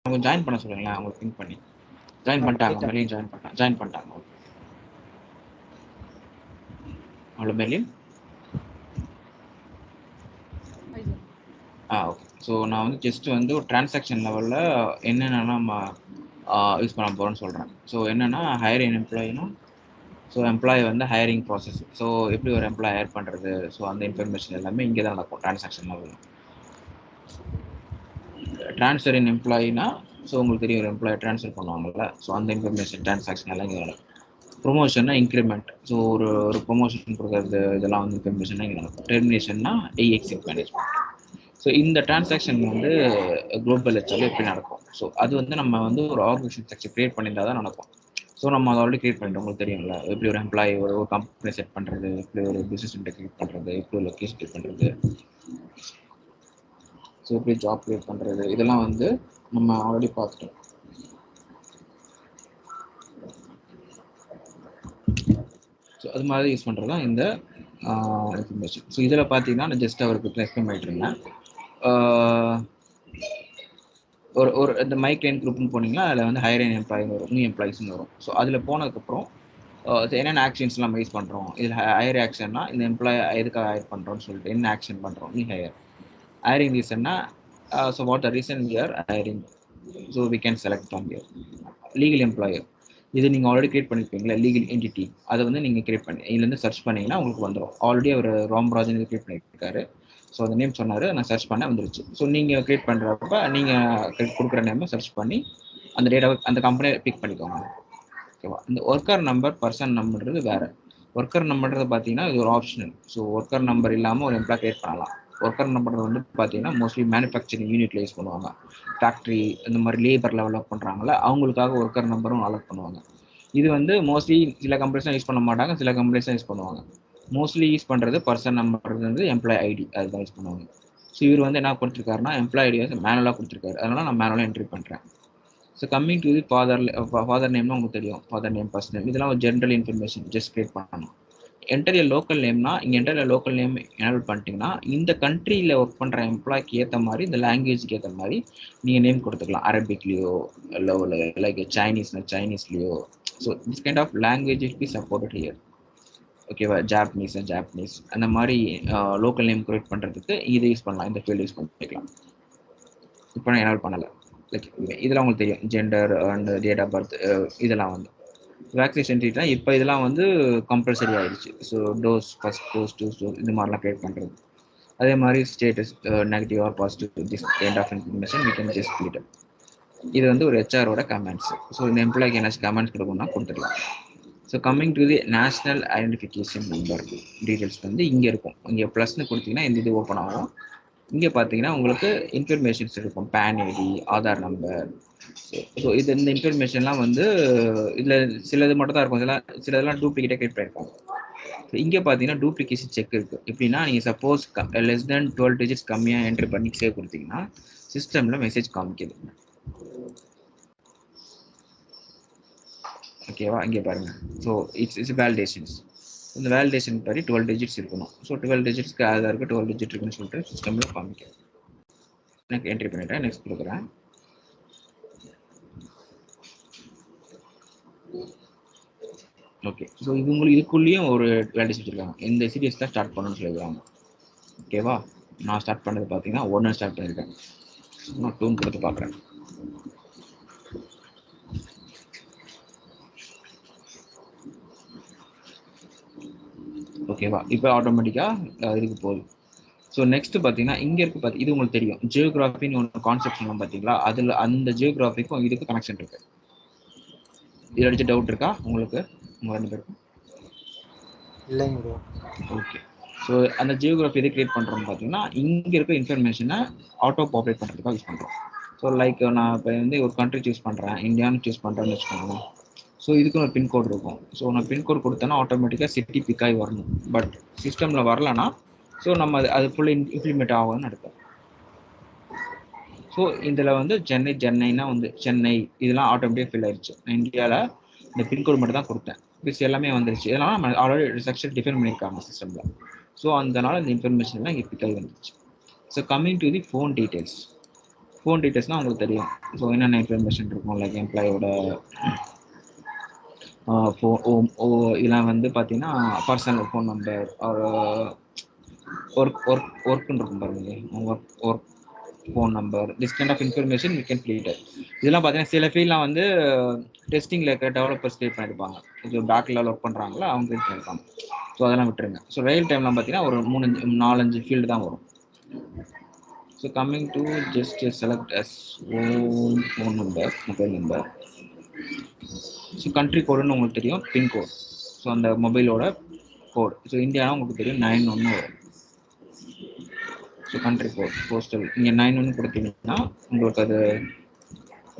அவங்க ஜாயின் பண்ண சொல்லுங்களேன், அவங்களுக்கு பிங்க் பண்ணி. ஜாயின் பண்ணிட்டாங்க, மெர்லின் ஜாயின் பண்ணிட்டாங்க. அவ்வளோ மெர்லின். ஓகே. ஸோ நான் வந்து ஜஸ்ட் வந்து ஒரு டிரான்சாக்ஷன் லெவலில் என்னென்னா நம்ம யூஸ் பண்ண போகிறோன்னு சொல்கிறேன். ஸோ என்னென்னா ஹையரிங் எம்ப்ளாயினா, ஸோ எம்ப்ளாயி வந்து ஹையரிங் ப்ராசஸ். ஸோ எப்படி ஒரு எம்ப்ளாயி ஹையர் பண்ணுறது, ஸோ அந்த இன்ஃபர்மேஷன் எல்லாமே இங்கே தான் நடக்கும் டிரான்சாக்ஷன் லெவலில். ட்ரான்ஸ்ஃபர் இன் எம்ப்ளாயினா, ஸோ உங்களுக்கு தெரியும் ஒரு எம்ப்ளாயி ட்ரான்ஸ்ஃபர் பண்ணுவாங்கல்ல, ஸோ அந்த இன்ஃபர்மேஷன் டிரான்சாக்ஷன் எல்லாம் இங்கே நடக்கும். ப்ரொமோஷன்னா இன்க்ரிமெண்ட், ஸோ ஒரு ப்ரொமோஷன் கொடுக்கறது, இதெல்லாம் வந்து இன்ஃபர்மேஷன் இங்கே நடக்கும். டெர்மினேஷன்னா எக்ஸிட் மேனேஜ்மெண்ட். ஸோ இந்த டிரான்சாக்ஷன் வந்து குளோபல் ஹெச்ஆர்ல எப்படி நடக்கும், ஸோ அது வந்து நம்ம வந்து ஒரு ஆர்கனைசேஷன் ஸ்ட்ரக்சர் கிரியேட் பண்ணியிருந்தா தான் நடக்கும். ஸோ நம்ம அதை ஆல்ரெடி கிரியேட் பண்ணிட்டோம், உங்களுக்கு தெரியும்ல, எப்படி ஒரு எம்ப்ளாயி ஒரு கம்பெனி செட் பண்ணுறது, எப்படி ஒரு பிஸ்னஸ் சென்டர் கிரியேட் பண்ணுறது, எப்படி ஒரு லொக்கேஷன் கிரியேட் பண்ணுறது, ஸோ எப்படி ஜாப் கிரியேட் பண்ணுறது, இதெல்லாம் வந்து நம்ம ஆல்ரெடி பார்த்துட்டோம். ஸோ அது மாதிரி யூஸ் பண்ணுறது தான் இந்த இன்ஃபர்மேஷன். ஸோ இதில் பார்த்தீங்கன்னா நான் ஜஸ்ட் அவருக்கு எக்ஸ்பிளைன் பண்ணிட்டு இருந்தேன். ஒரு இந்த மை கிளைண்ட் குரூப்னு போனீங்கன்னா அதில் வந்து ஹையரிங் எம்ப்ளாயின்னு வரும், நியூ எம்ப்ளாயிஸ்னு வரும். ஸோ அதில் போனதுக்கப்புறம் என்னென்ன ஆக்ஷன்ஸ்லாம் யூஸ் பண்ணுறோம், இதில் ஹையர் ஆக்ஷன்னா இந்த எம்ப்ளாயி எதுக்காக ஹையர் பண்ணுறோம்னு சொல்லிட்டு என்ன ஆக்ஷன் பண்ணுறோம், நீ ஹையரிங் ரீசன்னா, so what the reason we are hiring, so we can select from here. Legal employer, இது நீங்கள் ஆல்ரெடி கிரியேட் பண்ணியிருப்பீங்களா, லீகல் என்டிட்டி, அதை வந்து நீங்கள் கிரியேட் பண்ணி இதுலேருந்து சர்ச் பண்ணிங்கன்னா உங்களுக்கு வந்துடும். ஆல்ரெடி அவர் ராம்ராஜன் கிரியேட் பண்ணியிருக்காரு. ஸோ அந்த நேம் சொன்னார், நான் சர்ச் பண்ண வந்துருச்சு. ஸோ நீங்கள் கிரியேட் பண்ணுறப்ப நீங்கள் கொடுக்குற நேமை சர்ச் பண்ணி அந்த டேட்டாவை அந்த கம்பெனியை பிக் பண்ணிக்கோங்க. ஓகேவா. இந்த ஒர்க்கர் நம்பர் பர்சன் நம்பர்ன்றது வேறு. ஒர்க்கர் நம்பர்ன்றது பார்த்தீங்கன்னா இது ஒரு ஆப்ஷனல். ஸோ ஒர்க்கர் நம்பர் இல்லாமல் ஒரு எம்ப்ளாய் கிரியேட் பண்ணலாம். ஒர்க்கர் நம்பர் வந்து பார்த்தீங்கன்னா மோஸ்ட்லி மேனுஃபேக்சரிங் யூனிட்ல யூஸ் பண்ணுவாங்க. ஃபேக்ட்ரி இந்த மாதிரி லேபர் லெவலில் ஒர்க் பண்ணுறாங்களா, அவங்களுக்காக ஒர்க்கர் நம்பரும் அலோட் பண்ணுவாங்க. இது வந்து மோஸ்ட்லி சில கம்பெனிஸ் யூஸ் பண்ண மாட்டாங்க, சில கம்பெனிஸ் யூஸ் பண்ணுவாங்க. மோஸ்ட்லி யூஸ் பண்ணுறது பர்சன் நம்பர் வந்து எம்ப்ளாய் ஐடி, அதுதான் யூஸ் பண்ணுவாங்க. ஸோ இவர் வந்து என்ன கொடுத்துருக்காருன்னா எம்ப்ளாய் ஐடி வந்து மேனுவலாக கொடுத்துருக்காரு, அதனால நான் மேனுவலாக என்ட்ரி பண்ணுறேன். So coming to the father நேம்னா உங்களுக்கு தெரியும், ஃபாதர் நேம், ஃபர்ஸ்ட் நேம், இதெல்லாம் ஒரு ஜென்ரல் இன்ஃபர்மேஷன் ஜஸ்ட் கிரியேட் பண்ணணும். என்டர் லோக்கல் நேம்னா இங்கே என்டர் லோக்கல் நேம் எனேபிள் பண்ணிட்டீங்கன்னா இந்த கண்ட்ரியில் ஒர்க் பண்ணுற எம்ப்ளாய்க்கு ஏற்ற மாதிரி, இந்த லாங்குவேஜ்க்கு ஏற்ற மாதிரி நீங்கள் நேம் கொடுத்துக்கலாம். அரபிக்லேயோ இல்லை லைக் சைனீஸ்லேயோ. So this kind of language is be supported here. ஓகேவா. ஜாப்பனீஸ் அந்த மாதிரி லோக்கல் நேம் கிரியேட் பண்ணுறதுக்கு இதை யூஸ் பண்ணலாம், இந்த ஃபீல்டு யூஸ் பண்ணிக்கலாம். இப்போ நான் எனேபிள் பண்ணலை. லைக் இதெல்லாம் உங்களுக்கு தெரியும், gender and date of birth, இதெல்லாம் வந்து வேக்சினேஷன் ட்ரீட்னா இப்போ இதெல்லாம் வந்து கம்பல்சரி ஆகிடுச்சு. So dose, first dose, 2 dose, இது மாதிரிலாம் கிரியேட் பண்ணுறது. அதே மாதிரி status negative or positive, this kind of information we can just feed. இது வந்து ஒரு ஹெச்ஆரோட கமெண்ட்ஸ். ஸோ இந்த எம்ப்ளாய்க்கு என்ன கமெண்ட்ஸ் கொடுக்கணும்னா கொடுத்துக்கலாம். So coming to the national identification number details வந்து இங்கே இருக்கும். இங்கே ப்ளஸ்ன்னு கொடுத்தீங்கன்னா இந்த இது ஓப்பன் ஆகும். இங்கே பார்த்தீங்கன்னா உங்களுக்கு இன்ஃபர்மேஷன்ஸ் இருக்கும், PAN ID, Aadhaar number. So இது இந்த இன்ஃபர்மேஷன்லாம் வந்து இதில் சிலது மட்டும் தான் இருக்கும், சிலதெல்லாம் டூப்ளிகேட்டாக கிரியேட் பண்ணியிருப்பாங்க. ஸோ இங்கே பார்த்தீங்கன்னா டூப்ளிகேஷன் செக் இருக்குது. எப்படின்னா நீங்கள் சப்போஸ் லெஸ் தென் 12 டிஜிட்ஸ் கம்மியாக என்ட்ரி பண்ணி சேவ் கொடுத்தீங்கன்னா சிஸ்டமில் மெசேஜ் காமிக்குது. ஓகேவா. இங்கே பாருங்கள். So it's validations. இந்த வேலிடேஷன் படி 12 டிஜிட்ஸ் இருக்கணும். ஸோ 12 டிஜிட்ஸ்க்கு ஆதாருக்கு 12 டிஜிட் இருக்குன்னு சொல்லிட்டு சிஸ்டமில் காமிக்கும். எனக்கு என்ட்ரி பண்ணிட்டேன், நெக்ஸ்ட் கொடுக்குறேன். ஓகே. ஸோ இது உங்களுக்கு இதுக்குள்ளேயும் ஒரு வேலிடேஷன் வச்சுருக்காங்க. இந்த சீரியஸ் தான் ஸ்டார்ட் பண்ணணும்னு சொல்லியிருக்காங்க. ஓகேவா. நான் ஸ்டார்ட் பண்ணது பார்த்தீங்கன்னா 1 ஸ்டார்ட் பண்ணியிருக்கேன். நான் 2 கொடுத்து பார்க்குறேன். ஓகேவா. இப்போ ஆட்டோமேட்டிக்காக இதுக்கு போகுது. ஸோ நெக்ஸ்ட் பார்த்தீங்கன்னா இங்கே இருக்குது இது உங்களுக்கு தெரியும், ஜியோகிராஃபின்னு ஒன்று கான்செப்ட் சொன்னோம் பார்த்தீங்களா, அதில் அந்த ஜியோகிராஃபிக்கும் இதுக்கு கனெக்ஷன் இருக்குது. இதில் அடிச்ச டவுட் இருக்கா உங்களுக்கு, உங்கள் 2 பேருக்கும்? இல்லைங்க ப்ரோ. ஓகே. ஸோ அந்த ஜியோகிராஃபி எது கிரியேட் பண்ணுறோம்னு பார்த்தீங்கன்னா இங்கே இருக்க இன்ஃபர்மேஷனை ஆட்டோ பாப்புலேட் பண்ணுறதுக்காக யூஸ் பண்ணுறோம். ஸோ லைக் நான் இப்போ வந்து ஒரு கண்ட்ரி சூஸ் பண்ணுறேன், இந்தியான்னு சூஸ் பண்ணுறேன்னு வச்சுக்கோங்களேன். ஸோ இதுக்கு ஒரு பின்கோட் இருக்கும். ஸோ நான் பின்கோட் கொடுத்தேன்னா ஆட்டோமேட்டிக்காக சிட்டி பிக்காகி வரணும். பட் சிஸ்டமில் வரலன்னா ஸோ நம்ம அது ஃபுல்லாக இம்ப்ளிமெண்ட் ஆகும்னு அர்த்தம். ஸோ இதில் வந்து சென்னைனா வந்து சென்னை இதெல்லாம் ஆட்டோமேட்டிக்காக ஃபில் ஆயிடுச்சு. நான் இந்தியாவில் இந்த பின்கோட் மட்டும் தான் கொடுத்தேன், பிஸ் எல்லாமே வந்துருச்சு. இதனால் நம்ம ஆல்ரெடி ஸ்ட்ரக்சர் டிஃபைன் பண்ணியிருக்காங்க சிஸ்டமில். ஸோ அதனால் இந்த இன்ஃபர்மேஷன்லாம் இங்கே பிக்காகி வந்துருச்சு. So coming to the phone details. Phone டீட்டெயில்ஸ்னால் உங்களுக்கு தெரியும். ஸோ என்னென்ன இன்ஃபர்மேஷன் இருக்கும், லைக் எம்ப்ளாயோட இதெல்லாம் வந்து பார்த்தீங்கன்னா பர்சனல் ஃபோன் நம்பர், ஒர்க்குன்னு இருக்கும் பாருங்க, work phone number, this kind of information we can filter. இதெல்லாம் பார்த்தீங்கன்னா சில ஃபீல்ட்லாம் வந்து டெஸ்டிங்கில் இருக்க டெவலப்பர்ஸ் கிரியேட் பண்ணியிருப்பாங்க. இது பேக் லெவல் ஒர்க் பண்ணுறாங்களோ அவங்க கிரியேட் பண்ணியிருப்பாங்க. ஸோ அதெல்லாம் விட்டுருங்க. ஸோ ரயில் டைம்லாம் பார்த்தீங்கன்னா ஒரு 4-5 ஃபீல்டு தான் வரும். So coming to just select as own phone number, mobile number. So country கோடுன்னு உங்களுக்கு தெரியும், பின்கோட். ஸோ அந்த மொபைலோட கோட். ஸோ இந்தியானா உங்களுக்கு தெரியும் 91 வரும். ஸோ கண்ட்ரி கோட் போஸ்டல் நீங்கள் 91 கொடுத்தீங்கன்னா உங்களுக்கு அது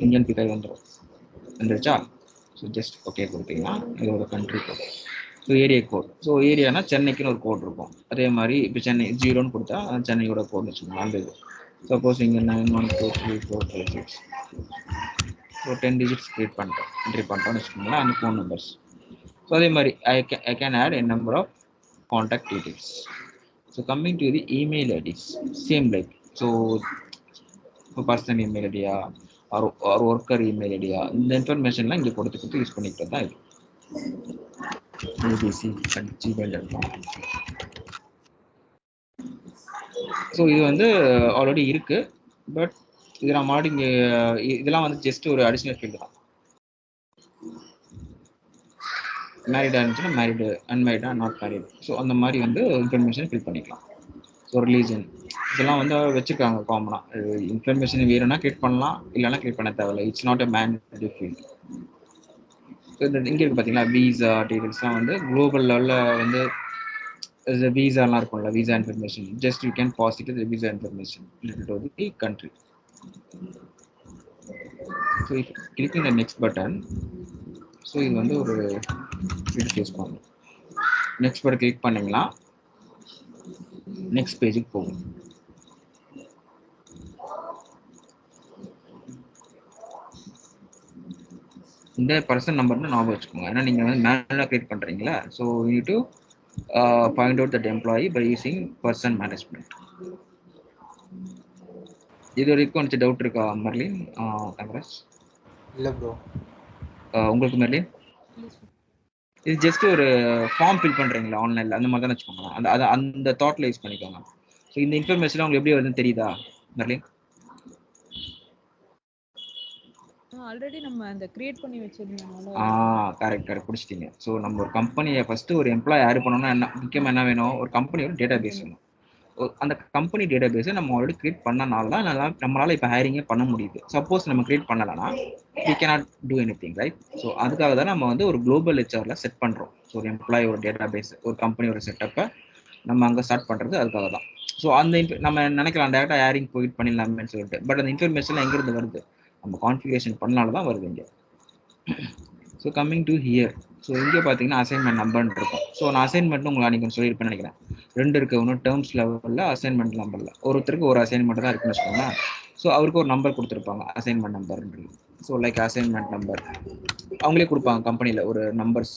இந்தியன் பிக்காய் வந்துருச்சா? ஸோ ஜஸ்ட் ஓகே கொடுத்தீங்கன்னா இதோட country code. So area code. So ஏரியானா சென்னைக்குன்னு ஒரு கோட் இருக்கும். அதே மாதிரி இப்போ சென்னை 0ன்னு கொடுத்தா சென்னையோட கோட்னு வச்சுக்கோங்க. அந்த இது சப்போஸ் இங்கே 912345 ஸோ 10 டிஜிட்ஸ் கிரியேட் பண்ணிட்டோம், என்ட்ரி பண்ணிட்டோம்னு வச்சுக்கோங்களேன், அந்த ஃபோன் நம்பர்ஸ். ஸோ அதே மாதிரி I can add a number of contact details. So coming to the email IDs, same like, so personal email ID or worker email ID, இந்த இன்ஃபர்மேஷன்லாம் இங்கே கொடுத்து use பண்ணிக்கிட்டு தான் இது abc@gmail.com. ஸோ இது வந்து ஆல்ரெடி இருக்கு, பட் இது நான் மாடி இங்கே இதெல்லாம் வந்து ஜஸ்ட் ஒரு அடிஷ்னல் ஃபீல்டு தான். மேரிடாக இருந்துச்சுன்னா மேரிடு, அன்மேரிடா நாட் மேரிடு. ஸோ அந்த மாதிரி வந்து இன்ஃபர்மேஷன் ஃபில் பண்ணிக்கலாம். ஸோ ரிலீஜன் இதெல்லாம் வந்து வச்சுருக்காங்க காமனாக. இன்ஃபர்மேஷன் வேணும்னா கிரியேட் பண்ணலாம், இல்லைனா கிரியேட் பண்ண தேவையில்லை. It's not a mandatory field. So இந்த இங்கே இருக்குது பார்த்தீங்களா, வீசா டீட்டெயில்ஸ்லாம் வந்து குளோபல் லெவலில் வந்து வீசாலாம் இருக்கும்ல, visa information. Just you can pass it visa information related to the country. So if clicking the next button, so இது வந்து ஒரு யூஸ் பண்ணணும். நெக்ஸ்ட் பட்டன் கிளிக் பண்ணிங்கன்னா நெக்ஸ்ட் பேஜுக்கு போகும். இந்த பர்சன் நம்பர்னு ஞாபகம் வச்சுக்கோங்க, ஏன்னா நீங்கள் வந்து மேனுவலாக கிரியேட் பண்ணுறீங்களா. So you need to find out that employee by using person management. இது வரைக்கும் கொஞ்சம் டவுட் இருக்கா மெர்லின், தங்கராஜ்? இல்லை ப்ரோ. உங்களுக்கு மெர்லின்? இது ஜஸ்ட் ஒரு ஃபார்ம் ஃபில் பண்ணுறீங்களா ஆன்லைனில், அந்த மாதிரி தான் வச்சுக்கோங்க. அந்த தாட்டில் யூஸ் பண்ணிக்கோங்க. ஸோ இந்த இன்ஃபர்மேஷன் உங்களுக்கு எப்படி வருதுன்னு தெரியுதா மெர்லின்? ஆல்ரெடி நம்ம அந்த கிரியேட் பண்ணி வச்சிருந்தோம். கரெக்ட் பிடிச்சிட்டீங்க. ஸோ நம்ம ஒரு கம்பெனியை ஃபர்ஸ்ட் ஒரு எம்ப்ளாய் ஆட் பண்ணணும்னா என்ன முக்கியமாக என்ன வேணும்? ஒரு கம்பெனியோட டேட்டா பேஸ் வேணும். அந்த கம்பெனி டேட்டா பேஸை நம்ம ஆல்ரெடி கிரியேட் பண்ணனால தான் நம்மளால இப்போ ஹைரிங்கே பண்ண முடியுது. சப்போஸ் நம்ம கிரியேட் பண்ணலைன்னா we cannot do anything, right? So அதுக்காக தான் நம்ம வந்து ஒரு குளோபல் ஹெச்ஆர்ல செட் பண்ணுறோம். ஸோ ஒரு எம்ப்ளாய் ஒரு டேட்டா பேஸ், ஒரு கம்பெனியோட செட்டப்பை நம்ம அங்கே ஸ்டார்ட் பண்ணுறது அதுக்காக தான். ஸோ அந்த நம்ம நினைக்கலாம் டேரெக்டாக ஹேரிங் போயிட்டு பண்ணிடலாமேன்னு சொல்லிட்டு, பட் அந்த இன்ஃபர்மேஷன்லாம் எங்கேருந்து வருது? நம்ம கான்ஃபிகரேஷன் பண்ணால தான் வருது இங்கே. So coming to hear, so இங்கே பார்த்தீங்கன்னா அசைன்மெண்ட் நம்பர்னு இருக்கும். ஸோ நான் அசைன்மெண்ட் உங்களுக்கு அன்றைக்கி சொல்லியிருப்பேன்னு நினைக்கிறேன். 2 இருக்குது, ஒன்று டேர்ம்ஸ் லெவலில் அசைன்மெண்ட் நம்பரில். ஒருத்தருக்கு ஒரு அசைன்மெண்ட் தான் இருக்குன்னு வச்சுக்கோங்க. ஸோ அவருக்கு ஒரு நம்பர் கொடுத்துருப்பாங்க, அசைன்மெண்ட் நம்பர்ன்றது. ஸோ லைக் அசைன்மெண்ட் நம்பர் அவங்களே கொடுப்பாங்க, கம்பெனியில் ஒரு நம்பர்ஸ்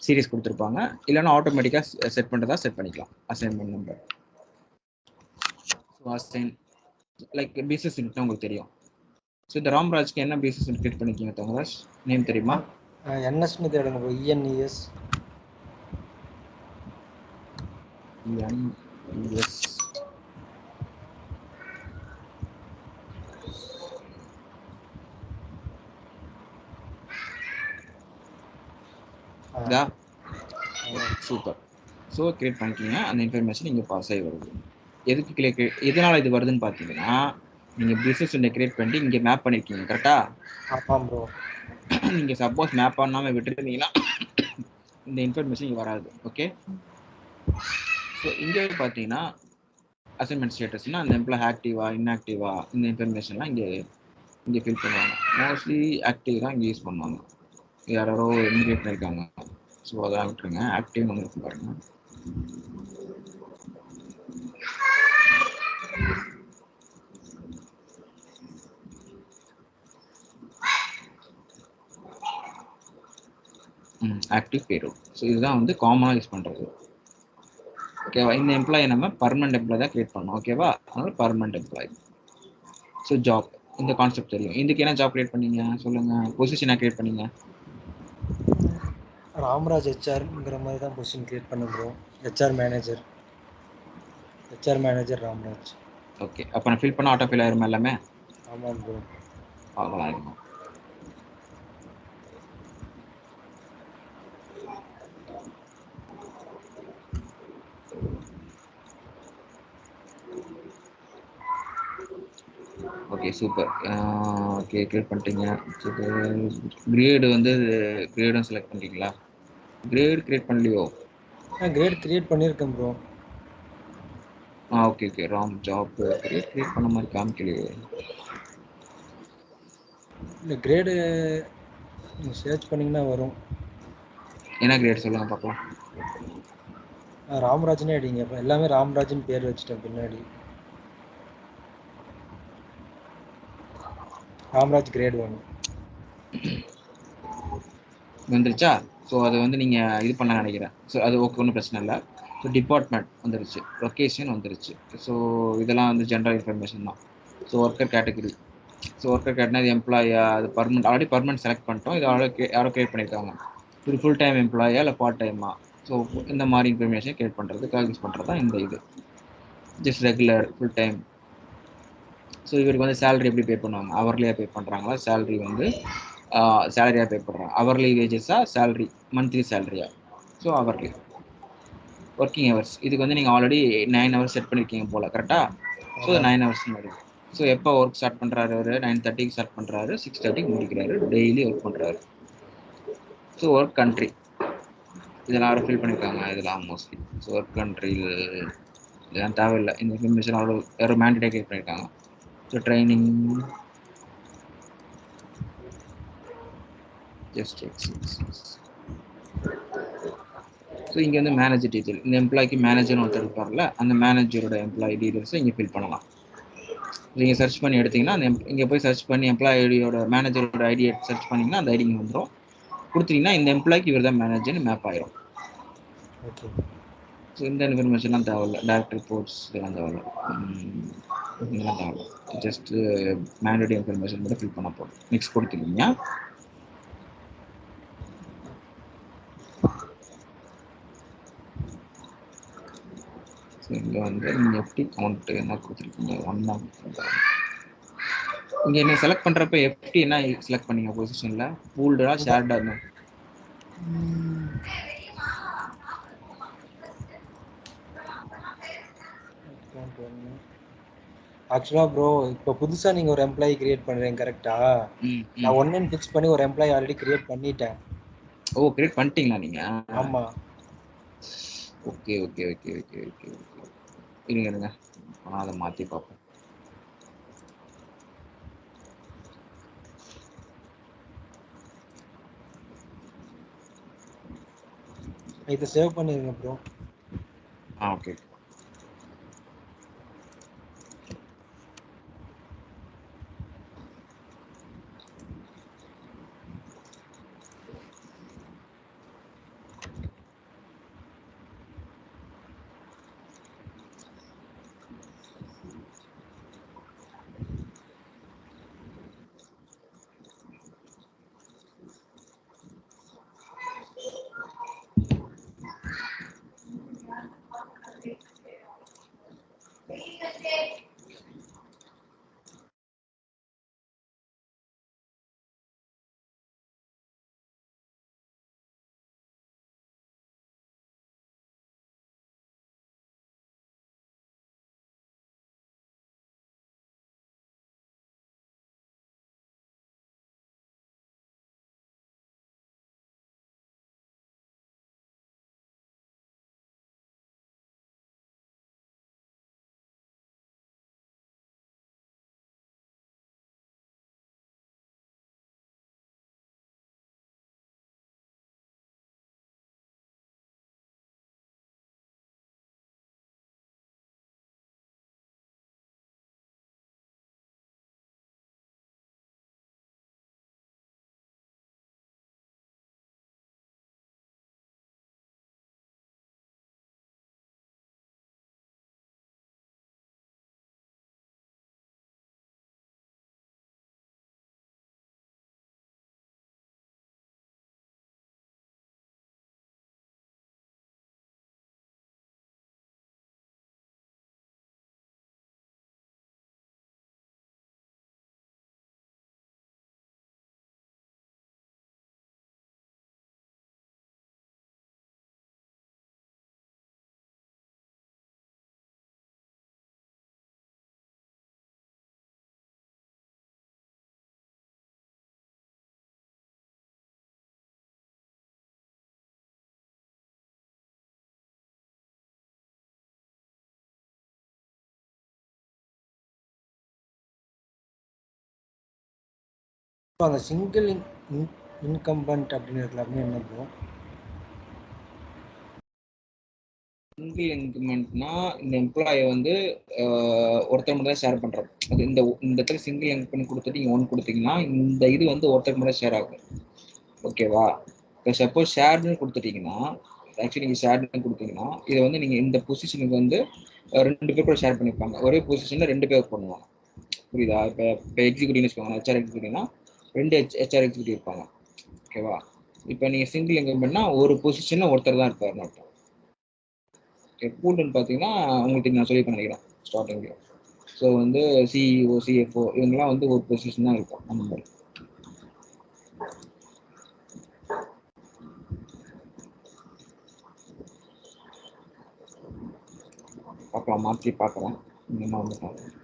சீரீஸ் கொடுத்துருப்பாங்க. இல்லைன்னா ஆட்டோமேட்டிக்காக செட் பண்ணுறதா செட் பண்ணிக்கலாம் assignment number. So assign like business யூனிட்னா உங்களுக்கு தெரியும். ஸோ இந்த ராம்ராஜ்க்கு என்ன பிசினஸ் யூனிட் கிரியேட் பண்ணிக்கிங்க தங்கராஜ், நேம் தெரியுமா? என்எஸ்னு தேடுங்க ப்ரோ. இஎன்இஎஸ் சூப்பர். ஸோ கிரியேட் பண்ணிக்கிங்க. அந்த இன்ஃபர்மேஷன் இங்கே பாஸ் ஆகி வருது. எதுக்கு கிளிக், எதனால் இது வருதுன்னு பார்த்தீங்கன்னா, நீங்கள் பிஸ்னஸ் யூனிட் கிரியேட் பண்ணிட்டு இங்கே மேப் பண்ணியிருக்கீங்க கரெக்டா? ஆமாம் ப்ரோ. நீங்கள் சப்போஸ் மேப் பண்ணாமல் விட்டுருந்தீங்கன்னா இந்த இன்ஃபர்மேஷன் இங்கே வராது. ஓகே, ஸோ இங்கே பார்த்தீங்கன்னா அசைன்மெண்ட் ஸ்டேட்டஸ்னால் அந்த எம்ப்ளாய் ஆக்டிவா இன்ஆக்டிவா இந்த இன்ஃபர்மேஷன்லாம் இங்கே ஃபில் பண்ணுவாங்க. மோஸ்ட்லி ஆக்டிவ் தான் இங்கே யூஸ் பண்ணுவாங்க. யாரோ இன்கிரியேட் பண்ணியிருக்காங்க, ஸோ அதான் விட்டுருங்க. ஆக்டிவ் ஒன்று இருக்கு பாருங்க. Active payroll. ஸோ இதுதான் வந்து காமனாக யூஸ் பண்ணுறது. ஓகேவா? இந்த எம்ப்ளாயை நம்ம பர்மனெண்ட் எம்ப்ளாய் தான் கிரியேட் பண்ணோம். ஓகேவா? அதனால பர்மனெண்ட் எம்ப்ளாய். ஸோ ஜாப் இந்த கான்செப்ட் தெரியும். இதுக்கு என்ன ஜாப் கிரியேட் பண்ணீங்க சொல்லுங்க, பொசிஷன் என்ன கிரியேட் பண்ணீங்க? ராம்ராஜ் ஹெச்ஆர்ங்கிற மாதிரி தான் பொசிஷன் கிரியேட் பண்ண bro. HR manager Ramraj. Okay, அப்போ நான் ஃபில் பண்ண ஆட்டோ ஃபில் ஆயிருமா எல்லாமே? ஆமாம் ப்ரோ. அதெல்லாம் இருக்கும். Okay super. ஓகே கிரியேட் பண்ணிட்டீங்க. கிரேடு வந்து கிரேடும் செலக்ட் பண்ணிட்டீங்களா? கிரேட் கிரியேட் பண்ணலையோ? கிரேட் கிரியேட் பண்ணியிருக்கேன் bro. Okay okay. Ram job create பண்ண மாதிரி காமிக்கலையே. இல்லை கிரேடு சர்ச் பண்ணிங்கன்னா வரும். என்ன கிரேட் சொல்லுங்க பார்க்கலாம். ராம்ராஜ்னே அடிங்க. அப்போ எல்லாமே ராம்ராஜ்னு பேர் வச்சுட்டேன் பின்னாடி. ராம்ராஜ் கிரேட் 1 வந்துருச்சா? ஸோ அது வந்து நீங்கள் இது பண்ண நினைக்கிறேன். ஸோ அது ஓகே, ஒன்றும் பிரச்சனை இல்லை. ஸோ டிபார்ட்மெண்ட் வந்துருச்சு, லொக்கேஷன் வந்துருச்சு. ஸோ இதெல்லாம் வந்து ஜென்ரல் இன்ஃபர்மேஷன் தான். So worker category. So worker கேட்டனா இது எம்ப்ளாயா, அது பர்மனெண்ட், ஆல்ரெடி பர்மனெண்ட் செலக்ட் பண்ணிட்டோம். இது ஆல்ரெடி யாரோ கிரியேட் பண்ணியிருக்காங்க. இது ஃபுல் டைம் எம்ப்ளாயா இல்லை பார்ட் டைமா? ஸோ இந்த மாதிரி இன்ஃபர்மேஷன் கிரியேட் பண்ணுறதுக்காக யூஸ் பண்ணுறது தான் இந்த இது. Just regular full time. So இவருக்கு வந்து சேலரி எப்படி பே பண்ணுவாங்க? அவர்லியாக பே பண்ணுறாங்களா, சேலரி வந்து சேலரியாக பே பண்ணுறாங்க? அவர்லி வேஜஸா, சேலரி மந்த்லி சேலரியா? So hourly. ஒர்க்கிங் ஹவர்ஸ் இதுக்கு வந்து நீங்கள் ஆல்ரெடி 9 ஹவர்ஸ் செட் பண்ணியிருக்கீங்க போல், கரெக்டாக? ஸோ 9 ஹவர்ஸ் வருது. ஸோ எப்போ ஒர்க் ஸ்டார்ட் பண்ணுறாரு? ஒரு 9:30 ஸ்டார்ட் பண்ணுறாரு, 6:30 முடிக்கிறாரு. டெய்லி ஒர்க் பண்ணுறாரு. ஸோ ஒர்க் கண்ட்ரி இதெல்லாம் யாரும் ஃபில் பண்ணியிருக்காங்க இதெல்லாம் மோஸ்ட்லி. ஸோ ஒர்க் கண்ட்ரியில் இதெல்லாம் தேவையில்லை. இந்த இன்ஃபர்மேஷன் அவ்வளோ யாரோ மேண்டேட்டாக கிரியேட் பண்ணியிருக்காங்க. So training just exist. So இங்கே வந்து மேனேஜர் டீட்டெயில், இந்த எம்ப்ளாய்க்கு மேனேஜர்னு ஒருத்தர் இருப்பார்ல, அந்த மேனேஜரோட எம்ப்ளாயி டீட்டெயில்ஸை இங்கே ஃபில் பண்ணலாம். நீங்கள் சர்ச் பண்ணி எடுத்தீங்கன்னா அந்த இங்கே போய் சர்ச் பண்ணி எம்ப்ளாயி ஐடியோட மேனேஜரோட ஐடியை சர்ச் பண்ணிங்கன்னா அந்த ஐடி இங்கே வந்துடும். கொடுத்தீங்கன்னா இந்த எம்ப்ளாய்க்கு இவர் தான் மேனேஜர்னு மேப் ஆயிரும். ஓகே. ஸோ இந்த இன்ஃபர்மேஷன்லாம் தேவையில்லை. டேரக்ட் ரிப்போர்ட்ஸ் இதெல்லாம் தேவையில்லை. இதெல்லாம் தேவையில்லை. ஜஸ்ட் மேண்டேட்டரி இன்ஃபர்மேஷன் மட்டும் ஃபில் பண்ண போதும். நெக்ஸ்ட் கொடுத்துருக்கீங்க. ஸோ இங்கே வந்து நீங்கள் எஃப்டி கவுண்ட்டு என்ன கொடுத்துருக்கீங்க? 1 தான் கொடுத்துருக்காங்க. இங்கே என்ன செலக்ட் பண்ணுறப்ப எஃப்டி என்ன செலக்ட் பண்ணீங்க பொசிஷனில்? பூல்டா ஷேர்டா? ஆக்சுவலாக ப்ரோ இப்போ புதுசாக நீங்கள் ஒரு எம்ப்ளாயி கிரியேட் பண்ணுறீங்க கரெக்டா? நான் 1 ஃபிக்ஸ் பண்ணி ஒரு எம்ப்ளாயி ஆல்ரெடி கிரியேட் பண்ணிட்டேன். ஓ கிரியேட் பண்ணிட்டீங்களா நீங்கள்? ஆமாம். Okay okay okay okay okay okay. இருங்க நான் அதை மாற்றி பார்ப்போம். இதை சேவ் பண்ணிடுங்க ப்ரோ. ஓகே. அந்த சிங்கிள் இன்கம்பன்ட் அப்படின்னு இருக்குல்ல, அப்படின்னு என்ன ப்ரோ? சிங்கிள் இன்கிரிமெண்ட்னா இந்த எம்ப்ளாயை வந்து ஒருத்தர் மட்டும் தான் ஷேர் பண்றோம். அது இந்த இடத்துல சிங்கிள் இன்கிரிமெண்ட் கொடுத்துட்டு நீங்க 1 கொடுத்தீங்கன்னா இந்த இது வந்து ஒருத்தர் மட்டும் ஷேர் ஆகும். ஓகேவா? இப்போ சப்போஸ் ஷேர்னு கொடுத்துட்டீங்கன்னா, ஆக்சுவலி நீங்கள் ஷேர்னு கொடுத்தீங்கன்னா இதை வந்து நீங்கள் இந்த பொசிஷனுக்கு வந்து 2 பேர் கூட ஷேர் பண்ணியிருப்பாங்க. ஒரே பொசிஷனில் 2 பேர் பண்ணுவாங்க. புரியுதா? இப்போ எக்ஸிக்யூட்டிவ்னு வச்சுக்கோங்க, ஹெச்ஆர் எக்ஸிக்யூட்டிவ்னா 2 ஹெச்ஆர் எக்ஸிக்யூட்டிவ் இருப்பாங்க. ஓகேவா? இப்போ நீங்கள் சிங்கிள் இன்கிரிமெண்ட்னா ஒரு பொசிஷனில் ஒருத்தர் தான் இருப்பார் அர்த்தம். பூல்டுன்னு பார்த்தீங்கன்னா உங்களுக்கு நான் சொல்லி பண்ணிக்கிறேன் ஸ்டார்டிங்லேயே. ஸோ வந்து சிஇஓ, சிஎஃப்ஓ இவங்கெல்லாம் வந்து ஒரு பொசிஷன் தான் இருக்கும் அந்த மாதிரி. பார்க்கலாம், மாற்றி பார்க்குறேன். என்ன வந்து பார்க்குறேன்.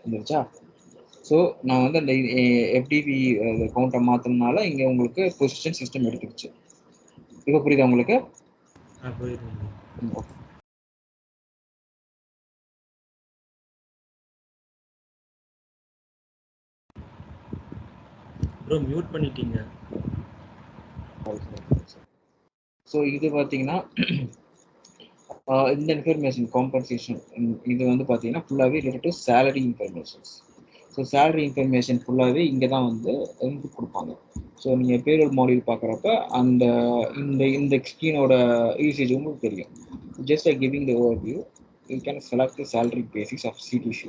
வந்துருச்சா? ஸோ நான் வந்து அந்த எஃப்டிபி கவுண்டை மாற்றினால இங்கே உங்களுக்கு பொசிஷன் சிஸ்டம் எடுத்துக்கிச்சு. இப்போ புரியுதா உங்களுக்கு? புரியுது. ப்ரோ மியூட் பண்ணிட்டீங்க. ஸோ இது பார்த்தீங்கன்னா இந்த இன்ஃபர்மேஷன் காம்பன்சேஷன் இது வந்து பார்த்தீங்கன்னா ஃபுல்லாகவே related to salary informations. So salary information ஃபுல்லாகவே இங்கே தான் வந்து இன்புட் கொடுப்பாங்க. ஸோ நீங்கள் பேரோல் மாடியூல் பார்க்குறப்ப அந்த இந்த இந்த ஸ்கீனோட யூசேஜ் உங்களுக்கு தெரியும். Just like giving the overview, you can select the salary basis of CTC.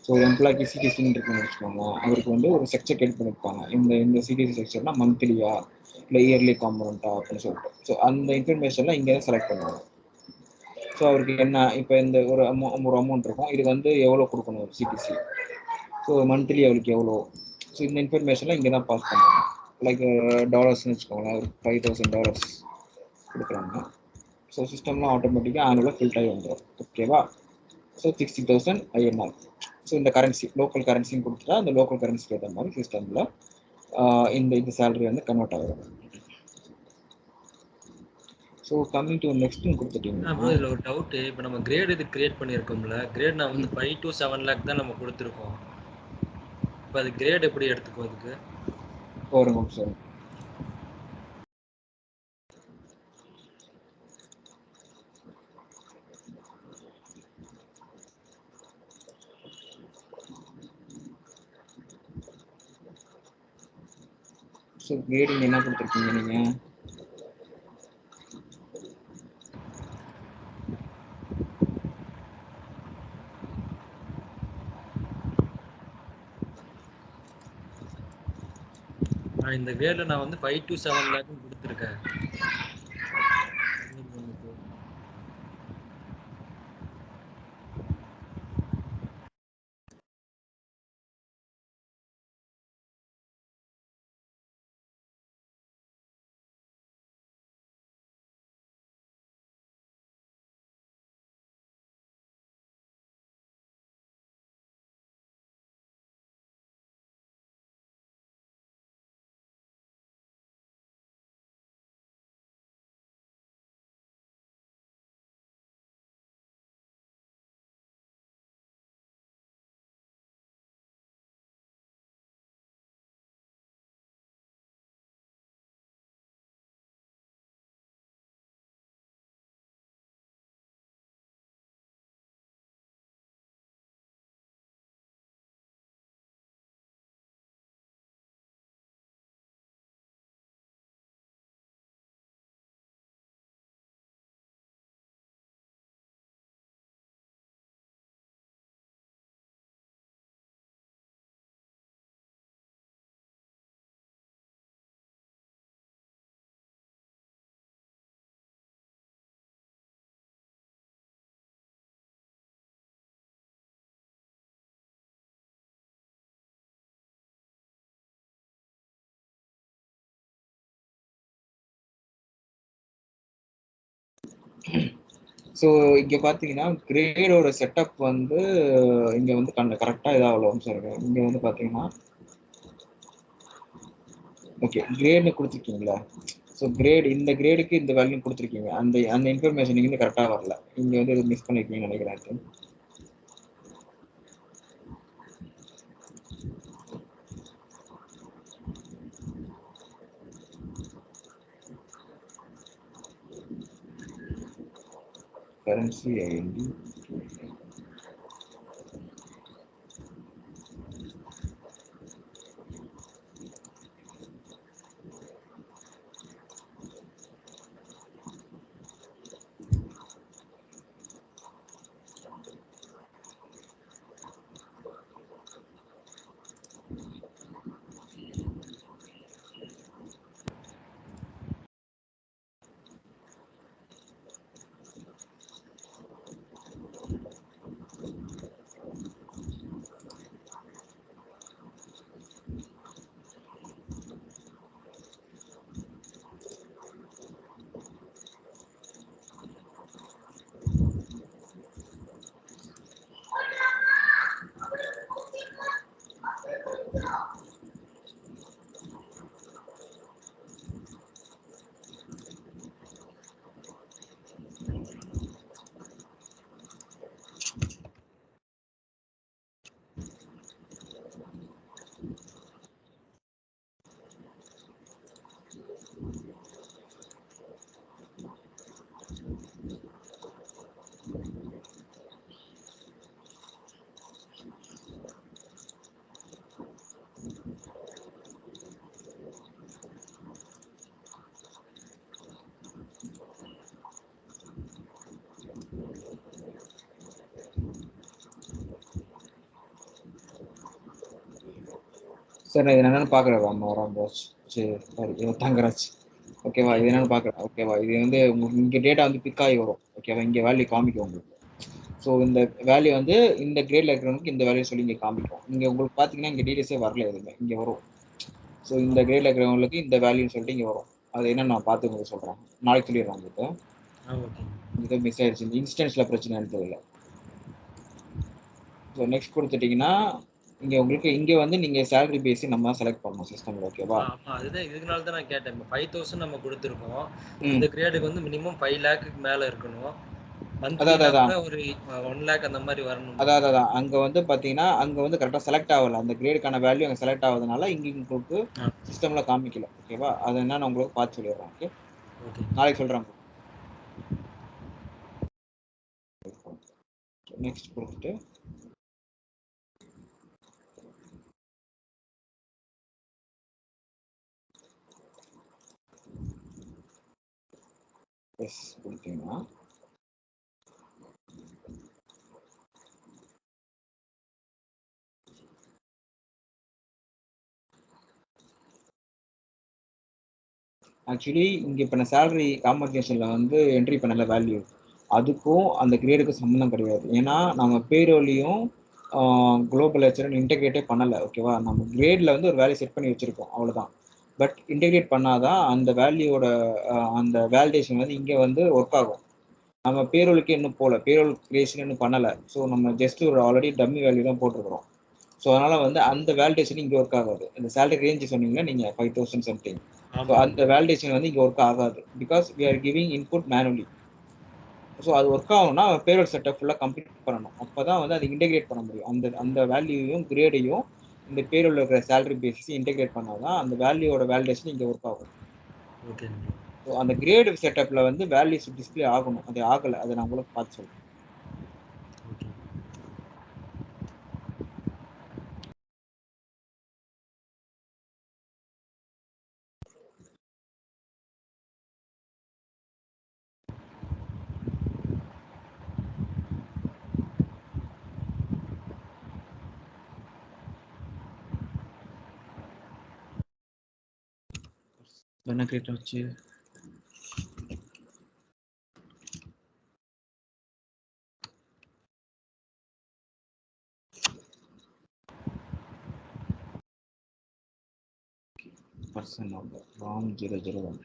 So எம்ப்ளாய்க்கு சிடிசின்னு இருக்குன்னு வச்சுக்கோங்க, அவருக்கு வந்து ஒரு செக்ஷன் கிரியேட் பண்ணியிருப்பாங்க. இந்த சிடிசி செக்ஷன்னா மந்த்லியா இல்லை இயர்லி காம்பனண்ட்டா அப்படின்னு சொல்லிட்டு. ஸோ அந்த இன்ஃபர்மேஷன்லாம் இங்கே தான் செலக்ட் பண்ணுவாங்க. ஸோ அவருக்கு என்ன இப்போ இந்த ஒரு அமௌண்ட் இருக்கும், இது வந்து எவ்வளோ கொடுக்கணும் சிடிசி, ஸோ மந்த்லி அவருக்கு எவ்வளோ. ஸோ இந்த இன்ஃபர்மேஷன்லாம் இங்கே தான் பாஸ் பண்ணுவாங்க. லைக் டாலர்ஸ்னு வச்சுக்கோங்களேன், ஒரு $5,000 கொடுக்குறாங்க. ஸோ சிஸ்டம்லாம் ஆட்டோமேட்டிக்காக ஆனுவலாக ஃபில்ட் ஆகி வந்துடும். ஓகேவா? So 60,000 INR. ஸோ இந்த கரன்சி லோக்கல் கரன்சின்னு கொடுத்துட்டா அந்த லோக்கல் கரன்சிக்கு ஏற்ற மாதிரி சிஸ்டமில் இந்த சேலரி வந்து கன்வெர்ட் ஆகும். ஸோ கம்மிங் டு நெக்ஸ்ட்னு கொடுத்துட்டீங்கன்னா ப்ரோ இதில் ஒரு டவுட்டு. இப்போ நம்ம கிரேட் இது கிரியேட் பண்ணியிருக்கோம்ல, கிரேட் நான் வந்து 5 to 7 lakh தான் நம்ம கொடுத்துருக்கோம். இப்போ அது கிரேட் எப்படி எடுத்துக்கோ அதுக்கு? ஒரு நிமிஷம். ஸோ கிரேடிங் என்ன கொடுத்துருக்கீங்க நீங்கள்? இந்த கிரேடில் நான் வந்து 5 to 7 lakh கொடுத்துருக்கேன். ஸோ இங்கே பார்த்தீங்கன்னா கிரேடோட செட்டப் வந்து இங்கே வந்து கரெக்டாக இதாகலாம் சார். இங்கே வந்து பார்த்தீங்கன்னா ஓகே கிரேட்னு கொடுத்துருக்கீங்களா? ஸோ கிரேட் இந்த கிரேடுக்கு இந்த வேல்யூ கொடுத்துருக்கீங்க. அந்த அந்த இன்ஃபர்மேஷன் இங்கே கரெக்டாக வரல. இங்கே வந்து இது மிஸ் பண்ணிருக்கீங்கன்னு நினைக்கிறேன். Currency ID sir. நான் இது என்னன்னு பார்க்குறேன். ராம்ராஜ் சாரி தங்கராஜ். ஓகேவா? இது என்னன்னு பார்க்குறேன். ஓகேவா? இது வந்து உங்களுக்கு இங்கே டேட்டா வந்து பிக் ஆகி வரும். ஓகேவா? இங்கே வேல்யூ காமிக்கும் உங்களுக்கு. ஸோ இந்த வேல்யூ வந்து இந்த கிரேடில் இருக்கிறவங்களுக்கு இந்த வேல்யூ சொல்லி இங்கே காமிக்கும். இங்கே உங்களுக்கு பார்த்தீங்கன்னா இங்கே டீடைல்ஸே வரல எதுவுமே. இங்கே வரும். ஸோ இந்த கிரேடில் இருக்கிறவங்களுக்கு இந்த வேல்யூன்னு சொல்லிட்டு இங்கே வரும். அது என்னன்னு நான் பார்த்து உங்களுக்கு சொல்கிறேன். நாளைக்கு சொல்லிடுறேன் உங்களுக்கு. இது மிஸ் ஆயிடுச்சு. இந்த இன்ஸ்டன்ஸில் பிரச்சனை இருந்ததில்லை. ஸோ நெக்ஸ்ட் கொடுத்துட்டிங்கன்னா இங்கே உங்களுக்கு இங்கே வந்து நீங்கள் சேலரி பேஸி நம்ம செலக்ட் பண்ணணும் சிஸ்டமில். ஓகேவா? அதுதான் இதுனால தான் நான் கேட்டேன். இப்போ 5000 நம்ம கொடுத்துருக்கோம். இந்த கிரேடுக்கு வந்து மினிமம் 5 லேக்குக்கு மேலே இருக்கணும். அதான் ஒரு 1 லேக் அந்த மாதிரி வரணும். அதான் அங்கே வந்து பார்த்தீங்கன்னா அங்கே வந்து கரெக்டாக செலக்ட் ஆகலை. அந்த கிரேடுக்கான வேல்யூ அங்கே செலக்ட் ஆகுதுனால இங்கே உங்களுக்கு சிஸ்டமில் காமிக்கல. ஓகேவா? அது என்ன நான் உங்களுக்கு பார்த்து சொல்லிடுறேன். ஓகே, நாளைக்கு சொல்கிறேன். நெக்ஸ்ட் கொடுத்துட்டு எஸ் கொடுத்தீங்கன்னா ஆக்சுவலி இங்கே இப்போ நான் சேலரி காம்பன்சேஷனில் வந்து என்ட்ரி பண்ணல வேல்யூ, அதுக்கும் அந்த கிரேடுக்கும் சம்மந்தம் கிடையாது. ஏன்னா நம்ம பேரோலையும் குளோபல் ஹெச்ஆர் இன்டெகிரேட்டே பண்ணலை. ஓகேவா? நம்ம கிரேடில் வந்து ஒரு வேல்யூ செட் பண்ணி வச்சுருக்கோம், அவ்வளோதான். பட் இன்டெகிரேட் பண்ணாதான் அந்த வேல்யூவோட அந்த வேலிடேஷன் வந்து இங்கே வந்து ஒர்க் ஆகும். நம்ம பேரோலுக்கு இன்னும் போகல, பேரோல் கிரியேஷன் இன்னும் பண்ணலை. ஸோ நம்ம ஜஸ்ட் ஒரு ஆல்ரெடி டம்மி வேல்யூ தான் போட்டிருக்கிறோம். ஸோ அதனால் வந்து அந்த வேலிடேஷன் இங்கே ஒர்க் ஆகாது. இந்த சேலரி ரேஞ்சு சொன்னீங்கன்னா நீங்கள் 5000 சம்திங். ஸோ அந்த வேலிடேஷன் வந்து இங்கே ஒர்க் ஆகாது. Because we are giving input manually. So அது ஒர்க் ஆகும்னா பேரோல் செட்டப் ஃபுல்லாக கம்ப்ளீட் பண்ணணும். அப்போ தான் வந்து அது இன்டெகிரேட் பண்ண முடியும். அந்த வேல்யூவையும் கிரேடையும் இந்த பேரோல் இருக்கிற சேலரி பேசிஸ் இன்டெகிரேட் பண்ணால் தான் அந்த வேல்யூவோட வேலிடேஷன் இங்கே ஒர்க் ஆகும். ஓகே. ஸோ அந்த கிரேடு செட்டப்பில் வந்து வேல்யூஸ் டிஸ்பிளே ஆகணும். அது ஆகலை. அதை நான் உங்களுக்கு பார்த்து சொல்கிறேன். என்ன கிரியேட் ஆச்சு? Person number Ram 001.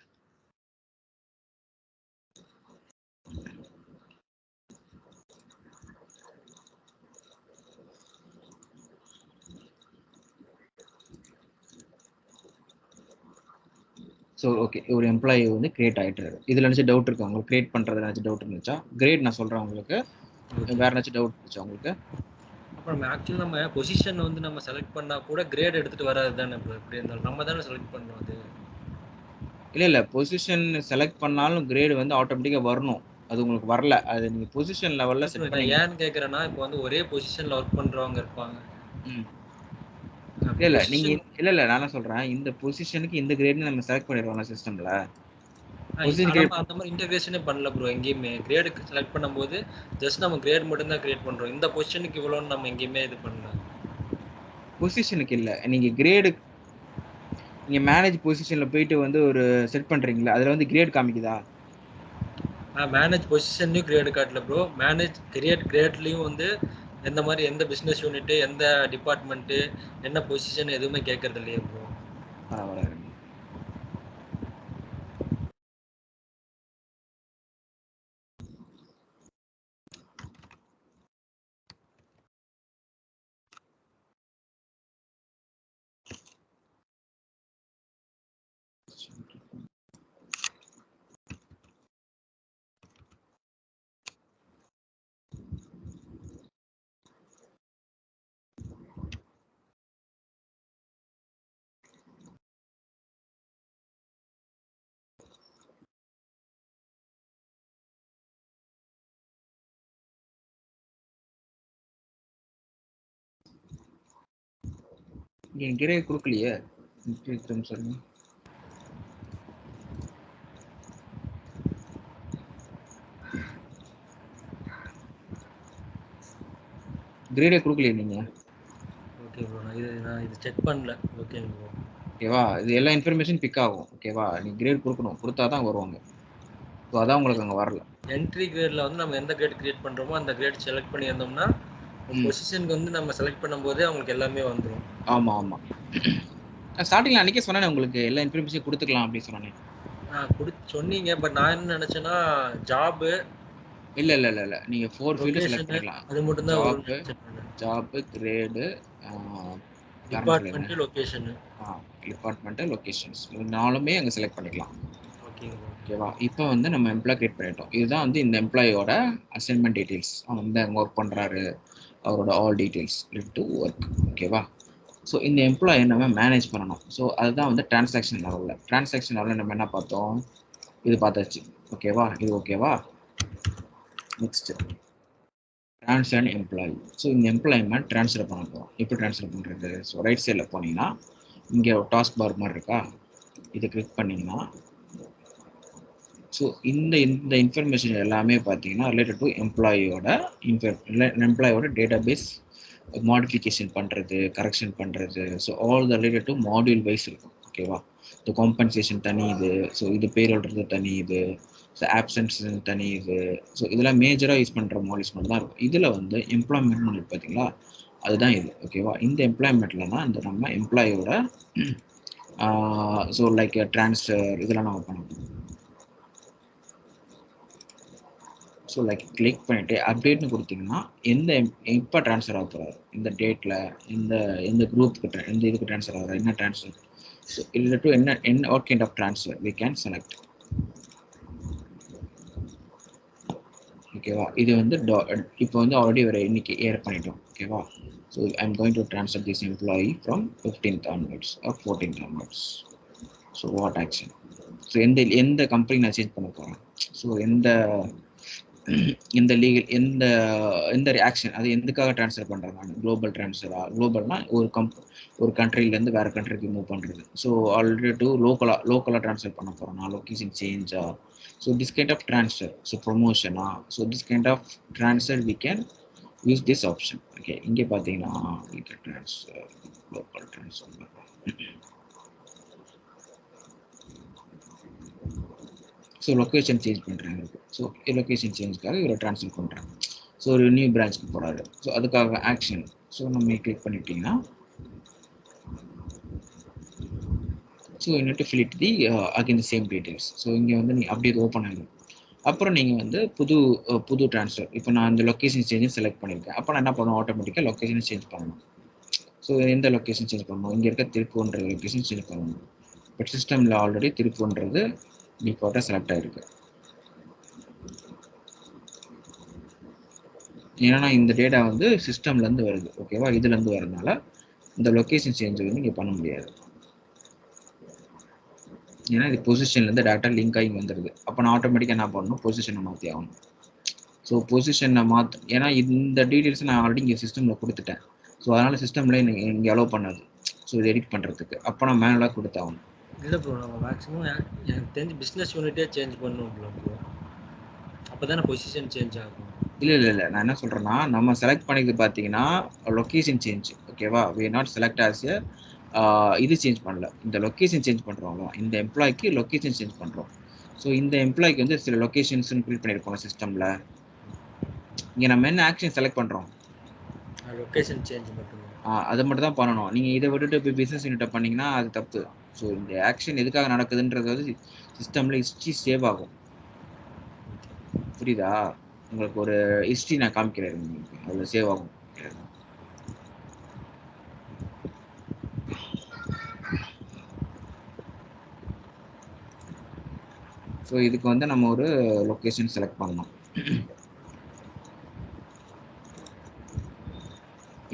So okay, ஒரு எம்ப்ளாயி வந்து கிரியேட் ஆகிட்டாரு. இதில் நினச்சி டவுட் இருக்கு உங்களுக்கு? கிரியேட் பண்ணுறது நினச்சி டவுட் இருந்துச்சா? கிரேட் நான் சொல்கிறேன் உங்களுக்கு. வேறு ஏதாச்சும் டவுட் இருந்துச்சா உங்களுக்கு? அப்புறம் ஆக்சுவலி நம்ம பொசிஷன் வந்து நம்ம செலக்ட் பண்ணா கூட கிரேட் எடுத்துட்டு வராது தானே ப்ரோ? எப்படி இருந்தாலும் நம்ம தானே செலக்ட் பண்ணணும் அது. இல்லை பொசிஷன் செலக்ட் பண்ணாலும் கிரேடு வந்து ஆட்டோமேட்டிக்காக வரணும். அது உங்களுக்கு வரல. அது நீங்கள் பொசிஷன் லெவலில் செட் நான் பண்ணி. ஏன்னு கேட்குறேன்னா, இப்போ வந்து ஒரே பொசிஷனில் ஒர்க் பண்ணுறவங்க இருப்பாங்க. இல்லை நீங்கள் இல்லை நான் என்ன சொல்கிறேன், இந்த பொசிஷனுக்கு இந்த கிரேட்னு நம்ம செலக்ட் பண்ணிடுவோம்ல சிஸ்டமில். அந்த மாதிரி இன்டகிரேஷனே பண்ணல ப்ரோ எங்கேயுமே. கிரேடுக்கு செலக்ட் பண்ணும்போது ஜஸ்ட் நம்ம கிரேட் மட்டும் தான் கிரியேட் பண்றோம். இந்த பொசிஷனுக்கு இவ்வளோன்னு நம்ம எங்கேயுமே இது பண்ணல. பொசிஷனுக்கு இல்லை, நீங்கள் கிரேடு நீங்கள் மேனேஜ் பொசிஷனில் போயிட்டு வந்து ஒரு செட் பண்ணுறீங்களா, அதில் வந்து கிரேட் காமிக்குதா? மேனேஜ் பொசிஷன்லையும் கிரேடு காட்டல ப்ரோ. மேனேஜ் கிரேட்லையும் வந்து எந்த மாதிரி எந்த பிஸ்னஸ் யூனிட்டு, எந்த டிபார்ட்மெண்ட்டு, என்ன பொசிஷன் எதுவுமே கேட்கறது இல்லையே ப்ரோ. பரவாயில்ல. என் கிரே கொடுக்கலையே. சொல்லுங்க. கிரேடே கொடுக்கலையே நீங்க. ஓகே ப்ரோ, நான் இது செக் பண்ணல. Okay bro. ஓகேவா, இது எல்லா இன்ஃபர்மேஷன் பிக் ஆகும். ஓகேவா, நீ கிரேட் கொடுக்கணும், கொடுத்தா தான் வருவாங்க. ஸோ அதான் உங்களுக்கு அங்கே வரல. என்ட்ரி கிரேட்ல வந்து நம்ம எந்த கிரேட் கிரியேட் பண்றோமோ அந்த கிரேட் செலக்ட் பண்ணியிருந்தோம்னா பொசிஷனுக்கு வந்து நம்ம செலக்ட் பண்ணும்போதே அவங்களுக்கு எல்லாமே வந்துடும். ஆமா ஆமா, ஸ்டார்டிங்ல அன்னைக்கே சொன்னேன் உங்களுக்கு எல்லா இன்ஃபர்மேஷன் கொடுத்துக்கலாம் அப்படின்னு சொன்னேன். சொன்னீங்க. பட் நான் என்ன நினைச்சேன்னா ஜாப் இல்ல நீங்க 4 ஃபீல்ட் செலக்ட் பண்ணிக்கலாம். அது மட்டும் தான். Job, grade, department, location. Department, locations நாலுமே அங்க செலக்ட் பண்ணிக்கலாம். ஓகேவா, இப்போ வந்து நம்ம எம்ப்ளாய் கிரியேட் பண்ணிட்டோம். இதுதான் வந்து இந்த எம்ப்ளாயோட அசைன்மெண்ட் டீடைல்ஸ். அவன் வந்து அங்கே ஒர்க் பண்ணுறாரு, அவரோட ஆல் டீடைல்ஸ் டு ஒர்க். ஓகேவா, ஸோ இந்த எம்ப்ளாயை நம்ம மேனேஜ் பண்ணணும். ஸோ அதுதான் வந்து டிரான்சாக்ஷன் லெவலில். டிரான்சாக்ஷன் லெவலில் நம்ம என்ன பார்த்தோம், இது பார்த்தாச்சு. ஓகேவா, இது ஓகேவா. Next transfer employee. ஸோ இந்த எம்ப்ளாய்மெண்ட் ட்ரான்ஸ்ஃபர் பண்ண போகிறோம். எப்படி ட்ரான்ஸ்ஃபர் பண்ணுறது? ஸோ ரைட் சைடில் போனீங்கன்னா இங்கே ஒரு டாஸ்க் பார் மாதிரி இருக்கா, இதை கிளிக் பண்ணிங்கன்னா ஸோ இந்த இன்ஃபர்மேஷன் எல்லாமே பார்த்தீங்கன்னா ரிலேட்டட் டு எம்ப்ளாயோட டேட்டா பேஸ் மாடிஃபிகேஷன் பண்ணுறது, கரெக்ஷன் பண்ணுறது. So all the related to module wise இருக்கும். ஓகேவா, இந்த காம்பன்சேஷன் தனி இது, ஸோ இது பேரோல்றது தனி இது, ஸோ ஆப்சன்ஸ் தனி இது. ஸோ இதெல்லாம் மேஜராக யூஸ் பண்ணுற மாடியூல்ஸ் மட்டும் தான் இருக்கும். இதில் வந்து எம்ப்ளாய்மெண்ட் மாடியூல் பார்த்தீங்களா, அதுதான் இது. ஓகேவா, இந்த எம்ப்ளாய்மெண்ட்டில் தான் இந்த நம்ம எம்ப்ளாயோட ஸோ லைக் ட்ரான்ஸ்ஃபர் இதெல்லாம் நம்ம பண்ணணும். ஸோ லைக் கிளிக் பண்ணிவிட்டு அப்டேட்னு கொடுத்தீங்கன்னா எப்போ ட்ரான்ஸ்ஃபர் ஆக போகிறாரு, இந்த டேட்டில் எந்த குரூப்புக்கு இதுக்கு ட்ரான்ஸ்ஃபர் ஆகிறார், என்ன ட்ரான்ஸ்ஃபர். ஸோ இல்லை டு என்ன what kind of transfer we can select. ஓகேவா, இது வந்து இப்போ வந்து ஆல்ரெடி ஒரு இன்னைக்கு ஏர் பண்ணிட்டோம். ஓகேவா, so I am going to transfer this employee from 15th onwards or 14th onwards. So what action. So எந்த கம்பெனி நான் சேஞ்ச் பண்ண போகிறேன், ஸோ இந்த லீகல் எந்த ரியாக்ஷன், அது எதுக்காக ட்ரான்ஸ்ஃபர் பண்ணுறேன் நான், குளோபல் ட்ரான்ஸ்ஃபரா. குளோபல்னா ஒரு கண்ட்ரிலேருந்து வேறு கண்ட்ரிக்கு மூவ் பண்ணுறது. ஸோ ஆல்ரெடி டு லோக்கலாக ட்ரான்ஸ்ஃபர் பண்ண போகிறோம் நான், லொக்கேஷன் சேஞ்சா. So this kind of transfer, so ப்ரொமோஷனா, so this kind of transfer we can use this option. Okay, இங்கே பார்த்தீங்கன்னா transfer, local transfer. So location change பண்ணுறாங்க. ஸோ லொக்கேஷன் சேஞ்சுக்காக இவரை ட்ரான்ஸ்ஃபர் பண்ணுறாங்க. ஸோ ஒரு நியூ பிரான்ச்சுக்கு போகிறாரு. ஸோ அதுக்காக ஆக்ஷன். ஸோ நம்ம கிளிக் பண்ணிட்டீங்கன்னா so unit to fill it the again the same details. So இங்கே வந்து நீங்கள் அப்படியே ஓப்பன் ஆகிடும். அப்புறம் நீங்கள் வந்து புது ட்ரான்ஸ்ஃபர். இப்போ நான் இந்த லொக்கேஷன் சேஞ்சும் செலக்ட் பண்ணியிருக்கேன். அப்போ நான் என்ன பண்ணணும், ஆட்டோமேட்டிக்காக லொக்கேஷன் சேஞ்ச் பண்ணணும். ஸோ எந்த லொக்கேஷன் சேஞ்ச் பண்ணணும், இங்கே இருக்க திருப்பூர்ன்ற லொக்கேஷன் சேஞ்ச் பண்ணணும். பட் சிஸ்டமில் ஆல்ரெடி திருப்பூர்ன்றது டிஃபால்ட்டாக செலக்ட் ஆகிருக்கு. ஏன்னா இந்த டேட்டா வந்து சிஸ்டம்லேருந்து வருது, ஓகேவா? இதுலேருந்து வரதுனால இந்த லொக்கேஷன் சேஞ்ச் வந்து இங்கே பண்ண முடியாது. ஏன்னா இது பொசிஷன்லேருந்து டேட்டா லிங்க் ஆகி வந்துடுது. அப்போ நான் ஆட்டோமேட்டிக்காக என்ன பண்ணணும், பொசிஷனை மாற்றி ஆகணும். ஸோ பொசிஷனை ஏன்னா இந்த டீட்டெயில்ஸ் நான் ஆல்ரெடி இங்கே சிஸ்டமில் கொடுத்துட்டேன். ஸோ அதனால் சிஸ்டமில் இங்கே அலோவ் பண்ணாது ஸோ இது எடிட் பண்ணுறதுக்கு. அப்போ நான் மேனுவலாக கொடுத்தாகணும். இல்லை ப்ரோ, நம்ம மேக்ஸிமம் எனக்கு தெரிஞ்சு பிஸ்னஸ் யூனிட்டே சேஞ்ச் பண்ணணும் ப்ரோ. அப்போ தானே பொசிஷன் சேஞ்ச் ஆகும். இல்லை நான் என்ன சொல்கிறேன்னா, நம்ம செலக்ட் பண்ணிது பார்த்தீங்கன்னா லொக்கேஷன் சேஞ்ச், ஓகேவா? We not select as a இது சேஞ்ச் பண்ணல, இந்த லொக்கேஷன் சேஞ்ச் பண்ணுறோம். இந்த எம்ப்ளாய்க்கு லொக்கேஷன் சேஞ்ச் பண்ணுறோம். ஸோ இந்த எம்ப்ளாய்க்கு வந்து சில லொக்கேஷன்ஸ்னு க்ரியேட் பண்ணியிருக்கோம் சிஸ்டமில். இங்கே நம்ம என்ன ஆக்ஷன் செலக்ட் பண்ணுறோம், லொக்கேஷன் சேஞ்ச் மட்டும் அதை மட்டும் தான் பண்ணணும். நீங்கள் இதை விட்டுட்டு இப்போ பிஸ்னஸ் யூனிட்டை பண்ணிங்கன்னா அது தப்பு. ஸோ இந்த ஆக்ஷன் எதுக்காக நடக்குதுன்றது வந்து சிஸ்டமில் ஹிஸ்ட்ரி சேவ் ஆகும். புரியுதா? உங்களுக்கு ஒரு ஹிஸ்ட்ரி நான் காமிக்கிறேன், உங்களுக்கு அதில் சேவ் ஆகும். ஸோ இதுக்கு வந்து நம்ம ஒரு லொக்கேஷன் செலக்ட் பண்ணணும்.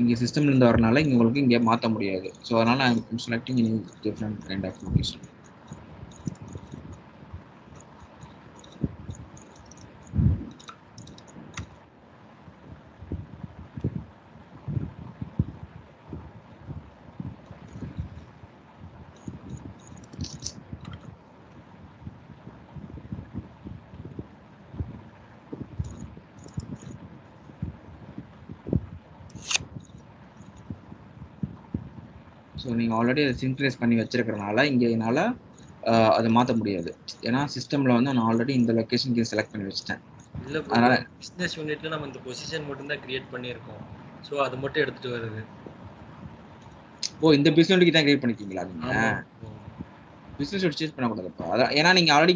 இங்கே சிஸ்டம்லேருந்து வரனால இங்கே உங்களுக்கு இங்கே மாற்ற முடியாது. ஸோ அதனால் I selecting in different kind of location. So நீங்கள் ஆல்ரெடி அதை சின்க்ரைஸ் பண்ணி வச்சிருக்கிறனால இங்கே என்னால் அதை மாற்ற முடியாது. ஏன்னா சிஸ்டமில் வந்து நான் ஆல்ரெடி இந்த லொக்கேஷனுக்கு செலக்ட் பண்ணி வச்சிட்டேன். இல்லை அதனால் பிஸ்னஸ் யூனிட்ல நம்ம இந்த பொசிஷன் மட்டும் தான் கிரியேட் பண்ணியிருக்கோம். ஸோ அது மட்டும் எடுத்துகிட்டு வருது. ஓ, இந்த பிஸ்னஸ் யூனிட்க்கு தான் கிரியேட் பண்ணிக்கிங்களா? நீங்கள் பிஸ்னஸ் யூனிட் சேஞ்ச் பண்ணக்கூடாதுப்பா. அதான் ஏன்னா நீங்கள் ஆல்ரெடி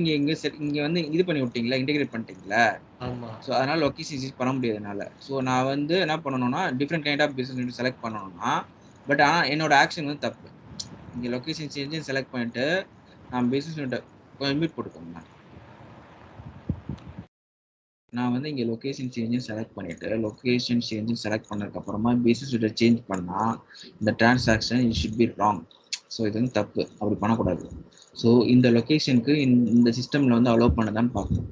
இங்கே வந்து இது பண்ணி விட்டீங்களா, இன்டெகிரேட் பண்ணிட்டீங்களா? ஆமாம். ஸோ அதனால் லொக்கேஷன் சேஞ்ச் பண்ண முடியாது என்னால். ஸோ நான் வந்து என்ன பண்ணணும்னா different kind of business unit select பண்ணணும்னா, பட் ஆனால் என்னோட ஆக்ஷன் வந்து தப்பு. இங்கே லொக்கேஷன் சேஞ்சு செலக்ட் பண்ணிட்டு நான் பிஸ்னஸ் யூனிட்டை கொஞ்சம் மியூட் போட்டுக்கோங்க. நான் வந்து இங்கே லொக்கேஷன் சேஞ்சும் செலக்ட் பண்ணிவிட்டு லொக்கேஷன் சேஞ்சும் செலக்ட் பண்ணதுக்கப்புறமா பிஸ்னஸ் யூனிட்டை சேஞ்ச் பண்ணால் இந்த transaction it should be wrong. So இது வந்து தப்பு, அப்படி பண்ணக்கூடாது. ஸோ இந்த லொக்கேஷனுக்கு இந்த சிஸ்டமில் வந்து அலோவ் பண்ணதான்னு பார்க்கணும்.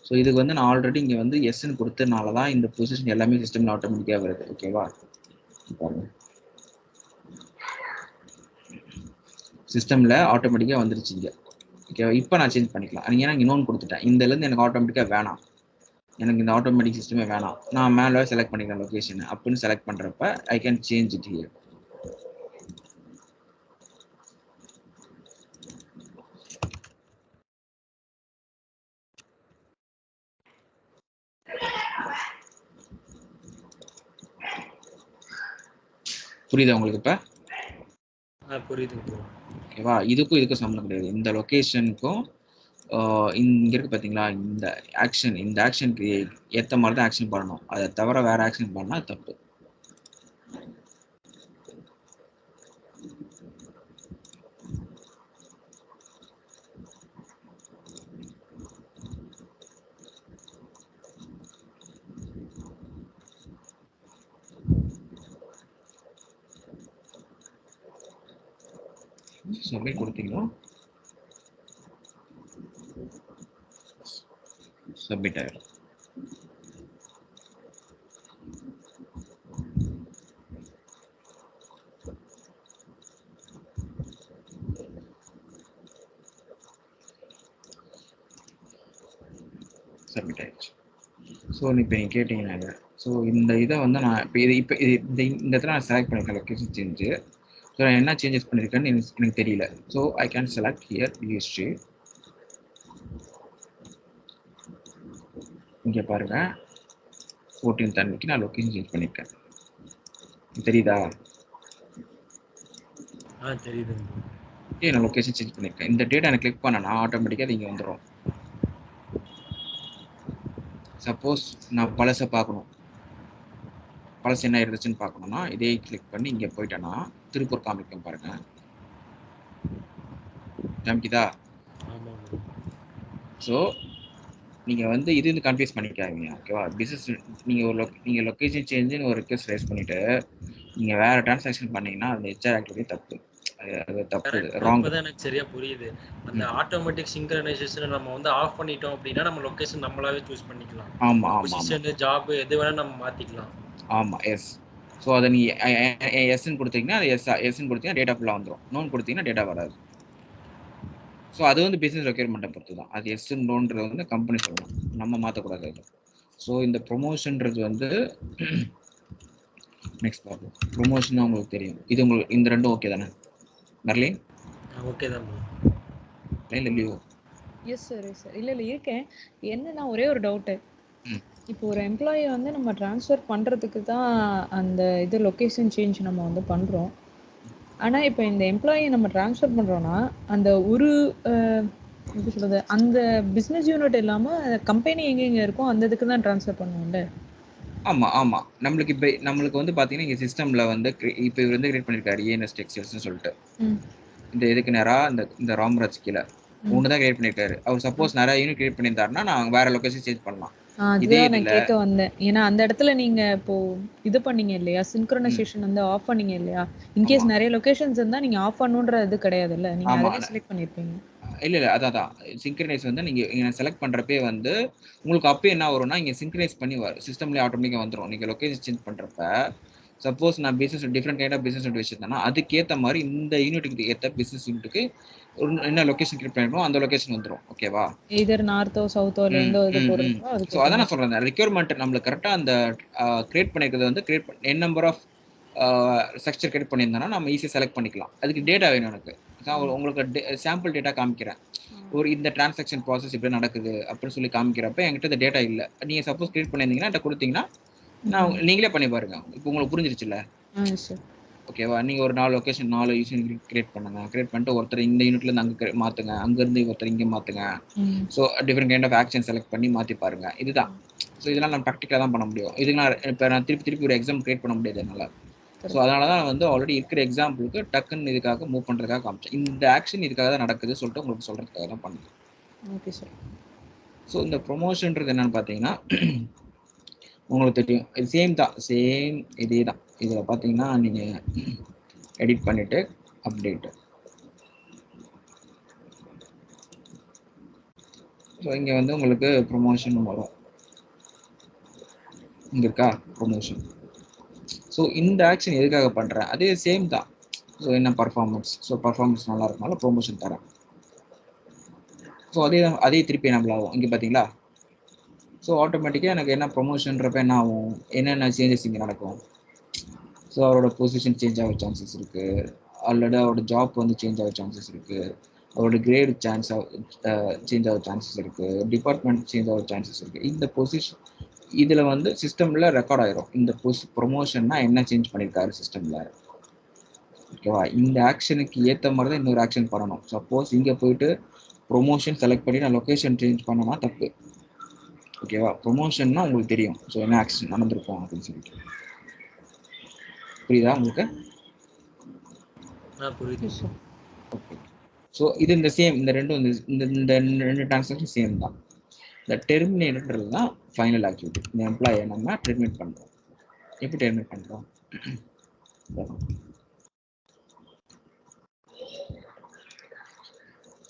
ஸோ இதுக்கு வந்து நான் ஆல்ரெடி இங்கே வந்து எஸ்ன்னு கொடுத்ததுனால தான் இந்த பொசிஷன் எல்லாமே சிஸ்டமில் ஆட்டோமேட்டிக்காக வருது, ஓகேவா? பாருங்க, சிஸ்டமில் ஆட்டோமேட்டிக்காக வந்துருச்சுங்க, ஓகேவா? இப்போ நான் சேஞ்ச் பண்ணிக்கலாம். ஏன்னா இங்கே நோன் கொடுத்துட்டேன், இந்தலேருந்து எனக்கு ஆட்டோமேட்டிக்காக வேணாம், எனக்கு இந்த ஆட்டோமேட்டிக் சிஸ்டமே வேணாம், நான் மேலே செலக்ட் பண்ணிக்கிறேன் லொக்கேஷன் அப்படின்னு செலக்ட் பண்ணுறப்ப I can change it here. புரியுதா உங்களுக்கு? இப்போ புரியுது, ஓகேவா? இதுக்கும் சம்மந்தம் கிடையாது. இந்த லொக்கேஷனுக்கும் இங்கே இருக்கு பார்த்தீங்களா, இந்த ஆக்ஷனுக்கு ஏற்ற மாதிரி தான் ஆக்ஷன் பண்ணணும். அதை தவிர வேற ஆக்ஷன் பண்ணால் தப்பு. சப்மிட் கொடுத்தீங்களா? சப்மிட் ஆயிடும். சப்மிட் ஆயிடுச்சு. ஸோ இப்போ நீங்கள் கேட்டீங்கன்னா, ஸோ இந்த இதை வந்து நான் இப்போ இந்த இடத்துல நான் செலக்ட் பண்ணியிருக்கேன் லொக்கேஷன் சேஞ்சு. ஸோ நான் என்ன சேஞ்சஸ் பண்ணியிருக்கேன்னு எனக்கு தெரியல. So I can select here history. இங்கே பாருங்க, 14th அன்னைக்கு நான் லொக்கேஷன் சேஞ்ச் பண்ணியிருக்கேன். தெரியுதா? தெரியுது. நான் லொக்கேஷன் சேஞ்ச் பண்ணியிருக்கேன். இந்த டேட்டா எனக்கு கிளிக் பண்ணனா ஆட்டோமேட்டிக்காக அது இங்கே வந்துடும். சப்போஸ் நான் பழசை பார்க்கணும், பழசு என்ன இருந்துச்சுன்னு பார்க்கணும்னா இதே கிளிக் பண்ணி இங்கே போயிட்டேன்னா திருப்பூர் காமிக்கும் பாருங்க. காமிக்குதா? ஆமாம் ப்ரோ. ஸோ நீங்கள் வந்து இது வந்து கன்ஃபியூஸ் பண்ணிக்காதீங்க. ஓகேவா? பிஸ்னஸ் நீங்கள் லொக்கேஷன் சேஞ்சுன்னு ஒரு ரிக்வெஸ்ட் ரைஸ் பண்ணிவிட்டு நீங்கள் வேறு டிரான்சாக்ஷன் பண்ணீங்கன்னா அது ஹெச்ஆர் ஆக்டிவிட்டி தப்பு. அது தப்பு, கரெக்ட். ராங். இப்பதான் எனக்கு சரியா புரியுது. அந்த ஆட்டோமேட்டிக் சிங்க்ரனைசேஷனை நம்ம வந்து ஆஃப் பண்ணிட்டோம் அப்படின்னா நம்ம லொகேஷன் நம்மளாவே சூஸ் பண்ணிக்கலாம். ஆமாம் ஆமாம் ஆமாம் பொசிஷன், ஜாப் எது வேணா நம்ம மாத்திக்கலாம். ஆமாம். எஸ். ஸோ அதை நீங்கள் எஸ்ன்னு கொடுத்தீங்கன்னா அது எஸ்ன்னு கொடுத்தீங்கன்னா டேட்டா ஃபுல்லாக வந்துடும். நோன் கொடுத்தீங்கன்னா டேட்டா வராது. ஸோ அது வந்து பிஸ்னஸ் ரெக்யர்மெண்ட்டை பொறுத்து தான். அது எஸ்ன்னு நோன்றது வந்து கம்பெனி சொல்லணும், நம்ம மாற்றக்கூடாது அது. ஸோ இந்த ப்ரொமோஷன்றது வந்து நெக்ஸ்ட் பார்ப்போம். ப்ரொமோஷன் தான் உங்களுக்கு தெரியும். இது உங்களுக்கு இந்த ரெண்டும் ஓகே தானே மர்லின்? ஓகே தான் ப்ரோ. இல்லை இல்லையோ? Yes sir, yes sir. இல்லை இருக்கேன். என்னன்னா ஒரே ஒரு டவுட்டு. இப்போ ஒரு எம்ப்ளாயி வந்து நம்ம ட்ரான்ஸ்ஃபர் பண்ணுறதுக்கு தான் அந்த இது லொக்கேஷன் சேஞ்ச் நம்ம வந்து பண்ணுறோம். ஆனால் இப்போ இந்த எம்ப்ளாயியை நம்ம ட்ரான்ஸ்ஃபர் பண்ணுறோன்னா அந்த ஒரு எப்படி சொல்கிறது, அந்த பிஸ்னஸ் யூனிட் இல்லாமல் கம்பெனி எங்கெங்கே இருக்கோ அந்த இதுக்கு தான் ட்ரான்ஸ்ஃபர் பண்ணுவோம்ல? ஆமாம். நம்மளுக்கு வந்து பார்த்தீங்கன்னா இங்கே சிஸ்டமில் வந்து இப்போ இவர் வந்து கிரியேட் பண்ணியிருக்காரு ஏஎன்எஸ் டெக்ஸ்டைல்ஸ்னு சொல்லிட்டு. இந்த இதுக்கு நேராக இந்த ராம்ராஜ் கீழே ஒன்று தான் கிரியேட் பண்ணியிருக்காரு. அவர் சப்போஸ் நிறைய யூனிட் கிரியேட் பண்ணியிருந்தாருன்னா நான் வேற லொக்கேஷன் சேஞ்ச் பண்ணலாம். அதுதான் நான் கேட்க வந்தேன். ஏன்னா அந்த இடத்துல நீங்க இப்போ இது பண்ணீங்க இல்லையா, சின்க்ரோனைசேஷன் வந்து ஆஃப் பண்ணீங்க இல்லையா? இன்கேஸ் நிறைய லொகேஷன்ஸ் இருந்தா நீங்க ஆஃப் பண்ணணுன்ற இது கிடையாது இல்ல, நீங்க அதே செலக்ட் பண்ணிருப்பீங்க. இல்ல அதான் சிங்க்ரனைஸ் வந்து நீங்க செலக்ட் பண்றப்பே வந்து உங்களுக்கு அப்போ என்ன வரும்னா இங்க சிங்க்ரனைஸ் பண்ணி சிஸ்டம்லேயே ஆட்டோமேட்டிக்கா வந்துடும். நீங்க லொகேஷன் சேஞ்ச் பண்றப்ப சப்போஸ் நான் business different kind of business unit வச்சிருந்தேன்னா அதுக்கேற்ற மாதிரி இந்த யூனிட்டுக்கு ஏற்ற பிசினஸ் யூனிட்டுக்கு என்ன லொகேஷன் கிரியேட் பண்ணிருக்கோம் அந்த லொகேஷன் வந்துடும். ஓகேவா? எதர் நார்த்தோ சவுத்தோ எந்த இது போறோமோ அதுக்கு. ஸோ அதான் நான் சொல்றேன், ரெக்யர்மெண்ட் நம்மளுக்கு கரெக்டா அந்த கிரியேட் பண்ணிருக்கிறது வந்து என் நம்பர் ஆஃப் ஸ்ட்ரக்சர் கிரியேட் பண்ணியிருந்தோம்னா நம்ம ஈஸியாக செலக்ட் பண்ணிக்கலாம். அதுக்கு டேட்டா வேணும் எனக்கு. உங்களுக்கு சாம்பிள் டேட்டா காமிக்கிறேன். ஒரு இந்த டிரான்சாக்ஷன் ப்ராசஸ் இப்படி நடக்குது அப்படின்னு சொல்லி காமிக்கிறப்ப என்கிட்ட இந்த டேட்டா இல்லை. நீங்கள் சப்போஸ் கிரியேட் பண்ணியிருந்தீங்கன்னா என்கிட்ட கொடுத்தீங்கன்னா நான் நீங்களே பண்ணி பாருங்க. இப்போ உங்களுக்கு புரிஞ்சிருச்சுல்ல? ஓகேவா? நீங்கள் ஒரு 4 லொக்கேஷன் 4 யூனிட் கிரியேட் பண்ணுங்க. கிரியேட் பண்ணிட்டு ஒருத்தர் இந்த யூனிட்லேருந்து அங்கே மாற்றுங்க, அங்கேருந்து ஒருத்தர் இங்கே மாற்றுங்க. So different kind of action select பண்ணி மாற்றி பாருங்க. இதுதான். ஸோ இதெல்லாம் நம்ம ப்ராக்டிக்கலாக தான் பண்ண முடியும். இதுக்கு நான் திருப்பி ஒரு எக்ஸாம் கிரியேட் பண்ண முடியாது என்னால். ஸோ அதனால தான் வந்து ஆல்ரெடி இருக்கிற எக்ஸாம்பிளுக்கு டக்குன்னு இதுக்காக மூவ் பண்ணுறதுக்காக காமிச்சேன். இந்த ஆக்ஷன் இதுக்காக தான் நடக்குது சொல்லிட்டு உங்களுக்கு சொல்கிறதுக்காக தான் பண்ணுது. Okay sir. ஸோ இந்த ப்ரொமோஷன்றது என்னன்னு பார்த்தீங்கன்னா உங்களுக்கு தெரியும், இது சேம் இதே தான். இதில் பார்த்தீங்கன்னா நீங்கள் எடிட் பண்ணிவிட்டு அப்டேட்டு. ஸோ இங்கே வந்து உங்களுக்கு ப்ரொமோஷன் வரும். இங்கே இருக்கா ப்ரொமோஷன். ஸோ இந்த ஆக்ஷன் எதுக்காக பண்ணுறேன் அதே சேம் தான். ஸோ என்ன பர்ஃபார்மன்ஸ், ஸோ பர்ஃபார்மன்ஸ் நல்லா இருக்கனால ப்ரொமோஷன் தரேன். ஸோ அதே திருப்பி என்ன ஆகும் இங்கே பார்த்தீங்களா? ஸோ ஆட்டோமேட்டிக்காக எனக்கு என்ன ப்ரொமோஷன்றப்ப என்ன ஆகும், என்னென்ன சேஞ்சஸ் இங்கே நடக்கும். ஸோ அவரோட பொசிஷன் சேஞ்ச் ஆக சான்சஸ் இருக்குது, ஆல்ரெடி அவரோட ஜாப் வந்து சேஞ்ச் ஆக சான்சஸ் இருக்குது, அவரோட கிரேடு சேஞ்ச் ஆக சான்சஸ் இருக்குது, டிபார்ட்மெண்ட் சேஞ்ச் ஆக சான்சஸ் இருக்குது. இந்த பொசிஷன் இதில் வந்து சிஸ்டமில் ரெக்கார்ட் ஆகிரும். இந்த ப்ரொமோஷன்னா என்ன சேஞ்ச் பண்ணியிருக்காரு சிஸ்டமில். ஓகேவா? இந்த ஆக்ஷனுக்கு ஏற்ற மாதிரி தான் இன்னொரு ஆக்ஷன் பண்ணணும். சப்போஸ் இங்கே போயிட்டு ப்ரொமோஷன் செலக்ட் பண்ணி நான் லொக்கேஷன் சேஞ்ச் பண்ணனா தப்பு. ஓகேவா? ப்ரொமோஷன்னா உங்களுக்கு தெரியும் ஸோ என்ன ஆக்ஷன் நடந்திருக்கும் அப்படின்னு சொல்லிட்டு. புரியுதா உங்களுக்கு? புரியுது. ஓகே. ஸோ இது இந்த சேம் இந்த ரெண்டும் இந்த ரெண்டு டிரான்சாக்ஷன் சேம் தான். இந்த டெர்மினேட்ன்றது தான் ஃபைனல் ஆக்டிவிட்டி. இந்த எம்ப்ளாயை நம்ம டெர்மினேட் பண்ணுறோம். எப்படி டெர்மினேட் பண்ணுறோம்?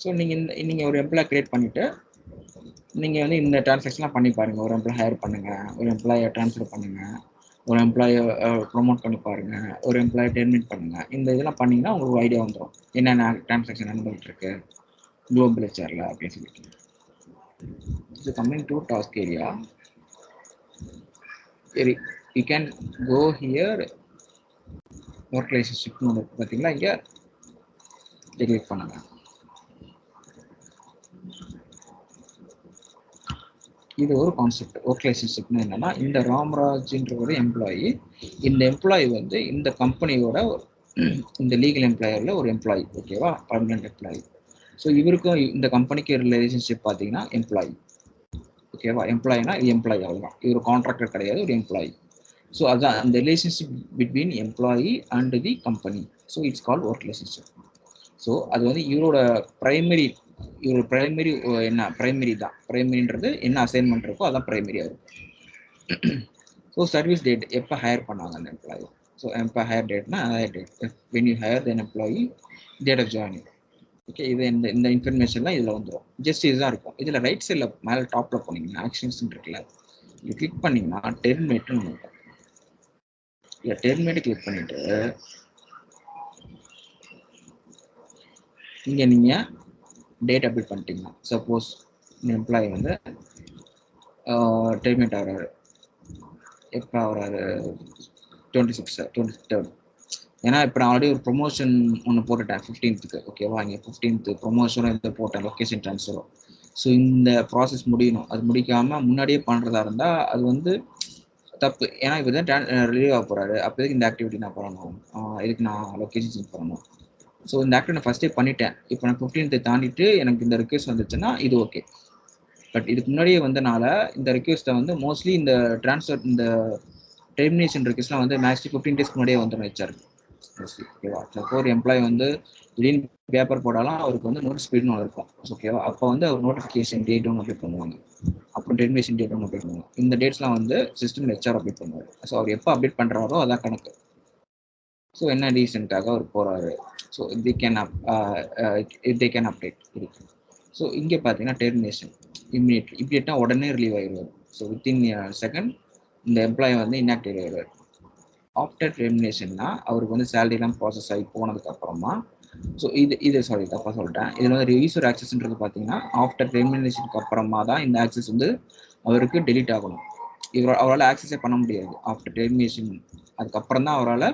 ஸோ நீங்கள் ஒரு எம்ப்ளாய் கிரியேட் பண்ணிவிட்டு நீங்கள் வந்து இந்த டிரான்சாக்ஷன்லாம் பண்ணி பாருங்கள். ஒரு எம்ப்ளாய் ஹையர் பண்ணுங்கள், ஒரு எம்ப்ளாயை ட்ரான்ஸ்ஃபர் பண்ணுங்கள், ஒரு எம்ப்ளாயை ப்ரொமோட் பண்ணி பாருங்கள், ஒரு எம்ப்ளாயை டெர்மினேட் பண்ணுங்கள். இந்த இதெல்லாம் பண்ணிங்கன்னா உங்களுக்கு ஐடியா வந்துடும் என்னென்ன டிரான்சாக்ஷன் நடந்துகிட்டு இருக்கு குளோபல் ஹெச்ஆரில் அப்படின்னு சொல்லிட்டு. So coming to task area, சரி you can go here work ரிலேஷன்ஷிப்னு ஒன்று பார்த்தீங்களா, இங்கே கிளிக் பண்ணுங்க. இது ஒரு கான்செப்ட். ஒர்க் ரிலேஷன்ஷிப்னு என்னன்னா இந்த ராம்ராஜ்ன்ற ஒரு எம்ப்ளாயி, இந்த எம்ப்ளாயி வந்து இந்த கம்பெனியோட இந்த லீகல் எம்ப்ளாயர்ல ஒரு எம்ப்ளாயி. ஓகேவா? Permanent employee. ஸோ இவருக்கும் இந்த கம்பெனிக்கு ரிலேஷன்ஷிப் பார்த்தீங்கன்னா எம்ப்ளாயி. ஓகேவா? எம்ப்ளாயினா இது எம்ப்ளாயி, அவ்வளோதான். இவர் கான்ட்ராக்டர் கிடையாது, ஒரு எம்ப்ளாயி. ஸோ அதுதான் அந்த relationship between employee and the company. So it's called work relationship. So அது வந்து இவரோட ப்ரைமரி என்ன ப்ரைமரின்றது என்ன அசைன்மெண்ட் இருக்கோ அதான் ப்ரைமரியாக இருக்கும். ஸோ சர்வீஸ் டேட் எப்போ ஹையர் பண்ணாங்க அந்த எம்ப்ளாயி. ஸோ எப்போ ஹையர் டேட்னா hire date when you hire then employee date of joining. Okay, இது இந்த இன்ஃபர்மேஷன்லாம் இதில் வந்துடும். ஜஸ்ட் இதுதான் இருக்கும். இதில் ரைட் சைடில் மேலே டாப்பில் போனீங்கன்னா ஆக்ஷன்ஸ் இருக்குல்ல, இது கிளிக் பண்ணிங்கன்னா டெர்மினேட்னு ஒன்று இருக்கும். இல்லை டெர்மினேட் கிளிக் பண்ணிவிட்டு இங்கே நீங்கள் டேட் அப்டேட் பண்ணிட்டீங்கன்னா, சப்போஸ் இந்த எம்ப்ளாயி வந்து டெர்மினேட் ஆகிறாரு, எப்போ ஆகிறாரு 23rd. ஏன்னா இப்போ நான் ஆல்ரெடி ஒரு ப்ரொமோஷன் ஒன்று போட்டுட்டேன் 15th. ஓகேவா, இங்கே 15th ப்ரொமோஷனும் இந்த போட்டேன், லொக்கேஷன் ட்ரான்ஸ்ஃபரும். ஸோ இந்த ப்ராசஸ் முடியணும். அது முடிக்காமல் முன்னாடியே பண்ணுறதா இருந்தால் அது வந்து தப்பு. ஏன்னா இப்போ தான் ரிலீவ் ஆக போகிறாரு, அப்போ இதுக்கு இந்த ஆக்டிவிட்டி நான் பண்ணணும், இதுக்கு நான் லொக்கேஷன் சென்ட் பண்ணணும். ஸோ இந்த ஆக்டிவிட்டி நான் ஃபஸ்ட்டே பண்ணிட்டேன். இப்போ நான் 15th தாண்டிட்டு எனக்கு இந்த ரிக்வெஸ்ட் வந்துச்சுன்னா இது ஓகே. பட் இதுக்கு முன்னாடியே வந்தனால இந்த ரிக்வெஸ்ட்டை வந்து மோஸ்ட்லி இந்த ட்ரான்ஸ்ஃபர் இந்த டெர்மினேஷன் ரிக்வெஸ்ட்லாம் வந்து மேக்ஸிமம் 15 days முன்னாடியே வந்துடும் ஹெச்ஆர். ஓகேவா, ஒரு எம்ப்ளாயி வந்து திடீர்னு பேப்பர் போடாலும் அவருக்கு வந்து நோட்டீஸ் பீரியட்னு ஒன்று இருக்கும். ஓகேவா, அப்போ வந்து அவர் நோட்டிஃபிகேஷன் டேட் ஒன்று அப்டேட் பண்ணுவாங்க, அப்புறம் டெர்மினேஷன் டேட் ஒன்று அப்டேட் பண்ணுவாங்க. இந்த டேட்ஸ்லாம் வந்து சிஸ்டம் ஹெச்ஆர் அப்டேட் பண்ணுவார். ஸோ அவர் எப்போ அப்டேட் பண்ணுறாரோ அதான் கணக்கு. ஸோ என்ன ரீசன்ட்டாக அவர் போகிறாரு, ஸோ தே கேன் அப்டேட் இருக்கு. ஸோ இங்கே பார்த்தீங்கன்னா டெர்மினேஷன் இம்மிடியேட்டாக உடனே ரிலீவ் ஆகிடுவார். ஸோ வித்தின் செகண்ட் இந்த எம்ப்ளாயி வந்து இன்ஆக்டிவ் ஆகிடுவார். ஆஃப்டர் டெர்மினேஷன்னா அவருக்கு வந்து சேலரிலாம் ப்ராசஸ் ஆகி போனதுக்கப்புறமா, ஸோ இது சாரி தப்பாக சொல்லிட்டேன். இதில் வந்து யூசர் ஆக்சஸ்ன்றது பார்த்தீங்கன்னா ஆஃப்டர் டெர்மினேஷனுக்கு அப்புறமா தான் இந்த ஆக்சஸ் வந்து அவருக்கு டெலீட் ஆகணும். அவரால் ஆக்சஸே பண்ண முடியாது ஆஃப்டர் டெர்மினேஷன். அதுக்கப்புறம் தான் அவரால்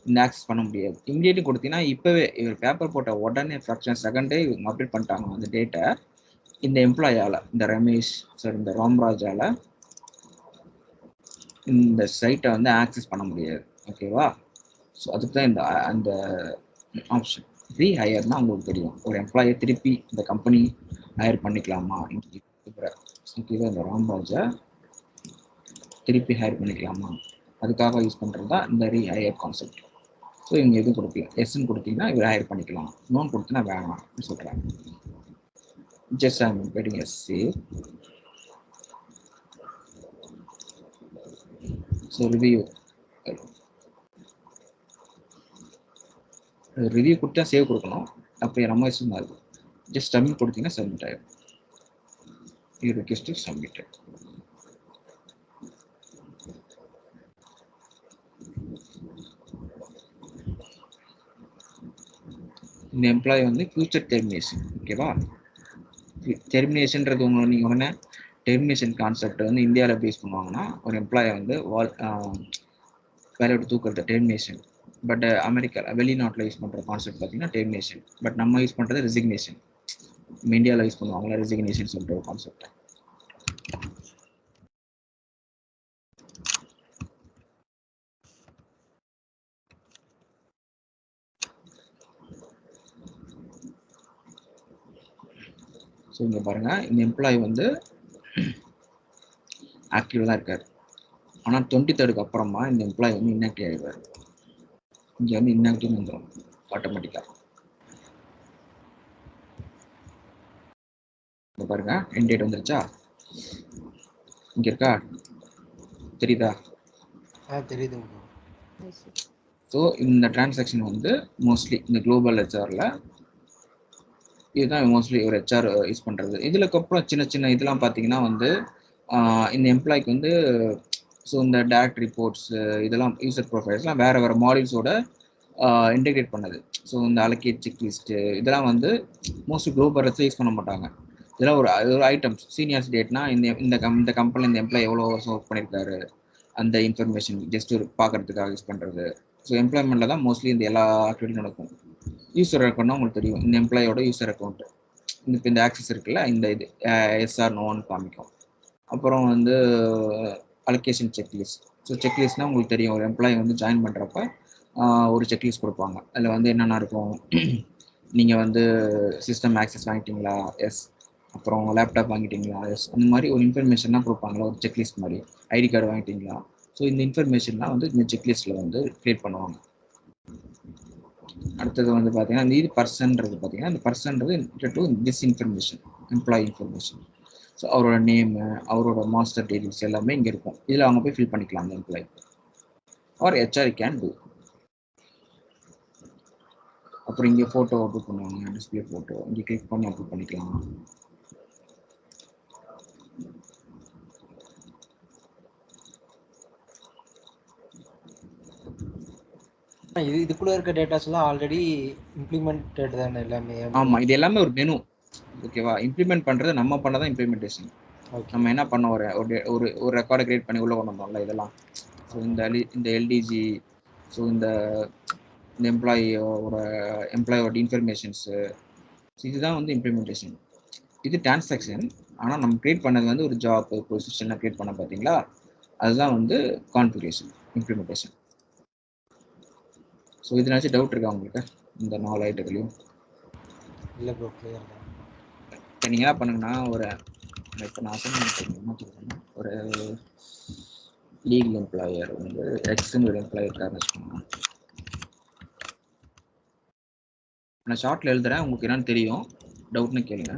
இந்த ஆக்சஸ் பண்ண முடியாது. இமீடியட்லி கொடுத்தீங்கன்னா இப்போவே இவர் பேப்பர் போட்ட உடனே ஃப்ராக்ஷன் செகண்டே இவங்க அப்டேட் பண்ணிட்டாங்க அந்த டேட்டை. இந்த எம்ப்ளாயால், இந்த ரமேஷ் சார், இந்த ராம்ராஜால் இந்த சைட்டை வந்து ஆக்சஸ் பண்ண முடியாது. ஓகேவா, ஸோ அதுக்கு தான் அந்த ஆப்ஷன். ரீஹையர்னா உங்களுக்கு தெரியும், ஒரு எம்ப்ளாயை திருப்பி இந்த கம்பெனி ஹையர் பண்ணிக்கலாமா, ஓகேவா, இந்த ராம்ராஜை திருப்பி ஹையர் பண்ணிக்கலாமா, அதுக்காக யூஸ் பண்ணுறது தான் இந்த ரீஹையர் கான்செப்ட். ஸோ இவங்க எதுவும் கொடுக்கல, எஸ்ன்னு கொடுத்தீங்கன்னா இவர் ஹையர் பண்ணிக்கலாம், நோன் கொடுத்தீங்கன்னா வேணாம் சொல்கிறாங்க. Just I'm waiting S save. So review கொடுத்தா சேவ் கொடுக்கணும். அப்போ நம்ம இஷ்டம் தான் இருக்கும். ஜஸ்ட் சப்மிட் கொடுத்தீங்கன்னா சப்மிட் ஆகிடும். You request submit. இந்த எம்ப்ளாயி வந்து ஃபியூச்சர் டெர்மினேஷன். ஓகேவா, டெர்மினேஷன்றது நீங்கள் உடனே டெர்மினேஷன் கான்செப்ட் வந்து இந்தியாவில் பேஸ் பண்ணுவாங்கன்னா ஒரு எம்ப்ளாயை வந்து வேலையை விட்டு தூக்குறது டெர்மினேஷன். பட் அமெரிக்கா வெளிநாட்டில் யூஸ் பண்ணுற கான்செப்ட் பார்த்தீங்கன்னா டெர்மினேஷன். பட் நம்ம யூஸ் பண்ணுறது ரெசிக்னேஷன். இந்தியாவில் யூஸ் பண்ணுவாங்களா ரெசிக்னேஷன் சொல்கிற ஒரு கான்செப்ட். ஸோ இங்கே பாருங்கள், இந்த எம்ப்ளாயி வந்து ஆக்டிவ் தான் இருக்கார். ஆனால் 23rd அப்புறமா இந்த எம்ப்ளாயி வந்து இன்ஆக்டிவ் ஆகிடுவார். இங்கே வந்து இன்ஆக்டிவ் வந்துடும் ஆட்டோமேட்டிக்காக. இங்கே பாருங்க, எண்ட் டேட் வந்துருச்சா, இங்கே இருக்கா, தெரியுதா? தெரியுது. ஸோ இந்த டிரான்சாக்ஷன் வந்து மோஸ்ட்லி இந்த குளோபல் ஹெச்ஆரில் இதுதான் மோஸ்ட்லி ஒரு ஹெச்ஆர் யூஸ் பண்ணுறது. இதுலக்கப்புறம் சின்ன சின்ன இதெல்லாம் பார்த்தீங்கன்னா வந்து இந்த எம்ப்ளாய்க்கு வந்து ஸோ இந்த டேரக்ட் ரிப்போர்ட்ஸ் இதெல்லாம் யூசர் ப்ரொஃபைல்ஸ்லாம் வேறு மாடியூல்ஸோட இன்டெகிரேட் பண்ணது. ஸோ இந்த அலோகேட் செக்லிஸ்ட்டு இதெல்லாம் வந்து மோஸ்ட்லி குளோபல்ஸில் யூஸ் பண்ண மாட்டாங்க. இதெல்லாம் ஒரு ஐட்டம்ஸ் சீனியர்ஸ் டேட்னா இந்த கம்பெனியில் இந்த எம்ப்ளாய் எவ்வளோ வருஷம் ஒர்க் பண்ணியிருக்காரு அந்த இன்ஃபர்மேஷன் ஜஸ்ட் ஒரு பார்க்குறதுக்காக யூஸ் பண்ணுறது. ஸோ எம்ப்ளாய்மெண்ட்டில் தான் மோஸ்ட்லி இந்த எல்லா ஆக்டிவிட்டியும் நடக்கும். யூசர் அக்கௌண்ட்னா உங்களுக்கு தெரியும், இந்த எம்ப்ளாயோட யூசர் அக்கௌண்ட்டு இந்த ஆக்சஸ் இருக்குல்ல, இந்த இது எஸ்ஆர் நோன்னு காமிக்கும். அப்புறம் வந்து அலோகேஷன் செக்லிஸ்ட். ஸோ செக்லிஸ்ட்னால் உங்களுக்கு தெரியும், ஒரு எம்ப்ளாயி வந்து ஜாயின் பண்ணுறப்ப ஒரு செக்லிஸ்ட் கொடுப்பாங்க. அதில் வந்து என்னென்ன இருக்கும், நீங்கள் வந்து சிஸ்டம் ஆக்சஸ் வாங்கிட்டீங்களா, எஸ். அப்புறம் லேப்டாப் வாங்கிட்டீங்களா, எஸ். அந்த மாதிரி ஒரு இன்ஃபர்மேஷன்லாம் கொடுப்பாங்களா, ஒரு செக்லிஸ்ட் மாதிரி. ஐடி கார்டு வாங்கிட்டீங்களா. ஸோ இந்த இன்ஃபர்மேஷன்லாம் வந்து இந்த செக்லிஸ்ட்டில் வந்து க்ரியேட் பண்ணுவாங்க. அடுத்தது வந்து பார்த்தீங்கன்னா இது பர்சன்றது பார்த்தீங்கன்னா இந்த பர்சன்றது to this information employee information. So அவரோட நேமு, அவரோட மாஸ்டர் டீடைல்ஸ் எல்லாமே இங்கே இருக்கும். இதில் அவங்க போய் ஃபில் பண்ணிக்கலாம் அந்த employee or HR can do. அப்புறம் இங்கே ஃபோட்டோ அப்லோட் பண்ணுவாங்க, டிஸ்பிளே ஃபோட்டோ இங்கே கிளிக் பண்ணி அப்லோட் பண்ணிக்கலாம். இதுக்குள்ள இருக்க டேட்டாஸ்லாம் ஆல்ரெடி இம்ப்ளிமெண்டட் தானே எல்லாமே? ஆமாம், இது எல்லாமே ஒரு மெனு. ஓகேவா? இம்ப்ளிமெண்ட் பண்ணுறது நம்ம பண்ணதான் இம்ப்ளிமெண்டேஷன். நம்ம என்ன பண்ணோம், ஒரு ரெக்கார்டை கிரியேட் பண்ணி உள்ள கொண்டு வந்தோம்ல இதெல்லாம். ஸோ இந்த எல்டிஜி, ஸோ இந்த எம்ப்ளாயோட இன்ஃபர்மேஷன்ஸு, இதுதான் வந்து இம்ப்ளிமெண்டேஷன். இது டிரான்சாக்ஷன். ஆனால் நம்ம கிரியேட் பண்ணது வந்து ஒரு ஜாப் பொசிஷனை கிரியேட் பண்ண பார்த்தீங்களா, அதுதான் வந்து கான்ஃபிகரேஷன் இம்ப்ளிமெண்டேஷன். ஸோ இதனாச்சும் டவுட் இருக்கா உங்களுக்கு இந்த 4 ஐட்டத்துலையும்? இல்லை ப்ரோ, கிளியர் தான். இப்போ நீங்கள் என்ன பண்ணுங்கன்னா இப்போ நான் சொன்னேன் ஒரு லீகல் எம்ப்ளாயர் வந்து எக்ஸ்ன்னு ஒரு எம்ப்ளாயர் இருக்காருன்னு வச்சுக்கோங்க. நான் ஷார்ட்ல எழுதுறேன், உங்களுக்கு என்னன்னு தெரியும், டவுட்னு கேளுங்க.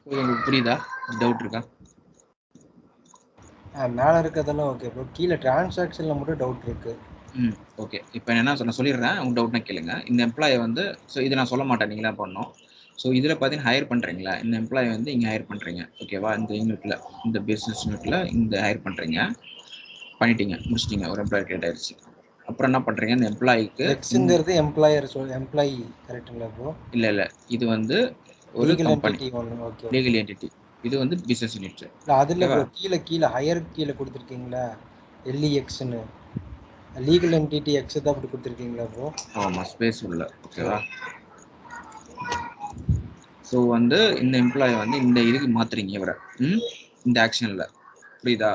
உங்களுக்கு புரியுதா? டவுட் இருக்கா? மேலே இருக்கிறதெல்லாம் ஓகே ப்ரோ, கீழே டிரான்சாக்ஷனில் மட்டும் டவுட் இருக்கு. ஓகே. இப்போ என்ன நான் சொல்லிடுறேன், உங்க டவுட்னா கேளுங்க. இந்த எம்ப்ளாயை வந்து ஸோ இதை நான் சொல்ல மாட்டேன், நீங்களா பண்ணணும். ஸோ இதில் பார்த்தீங்கன்னா ஹையர் பண்ணுறீங்களா, இந்த எம்ப்ளாயை வந்து இங்கே ஹையர் பண்ணுறீங்க. ஓகேவா? இந்த யூனிட்டில், இந்த பிஸ்னஸ் யூனிட்டில் இந்த ஹையர் பண்ணுறீங்க, பண்ணிட்டீங்க, முடிச்சிட்டிங்க, ஒரு எம்ப்ளாயி கிரியேட் ஆயிடுச்சு. அப்புறம் என்ன பண்ணுறீங்க, இந்த எம்ப்ளாய்க்கு எக்ஸுங்கிறது எம்ப்ளாயர் எம்ப்ளாயி கரெக்டுங்களா ப்ரோ? இல்லை இது வந்து ஒரு லீகல் கம்பெனி, என்டிட்டி ஒன்று. Okay, legal entity. இது வந்து பிஸ்னஸ் யூனிட். இல்லை அதில் ப்ரோ கீழே ஹையர் கீழே கொடுத்துருக்கீங்களா எல்இஎக்ஸ்ன்னு, லீகல் என்டிட்டி எக்ஸ் தான் அப்படி கொடுத்துருக்கீங்களா ப்ரோ? ஆமாம், ஸ்பேஸ் உள்ள. ஓகேவா? ஸோ வந்து இந்த எம்ப்ளாயை வந்து இந்த இதுக்கு மாத்துறீங்க இவரை, இந்த ஆக்ஷனில். புரியுதா?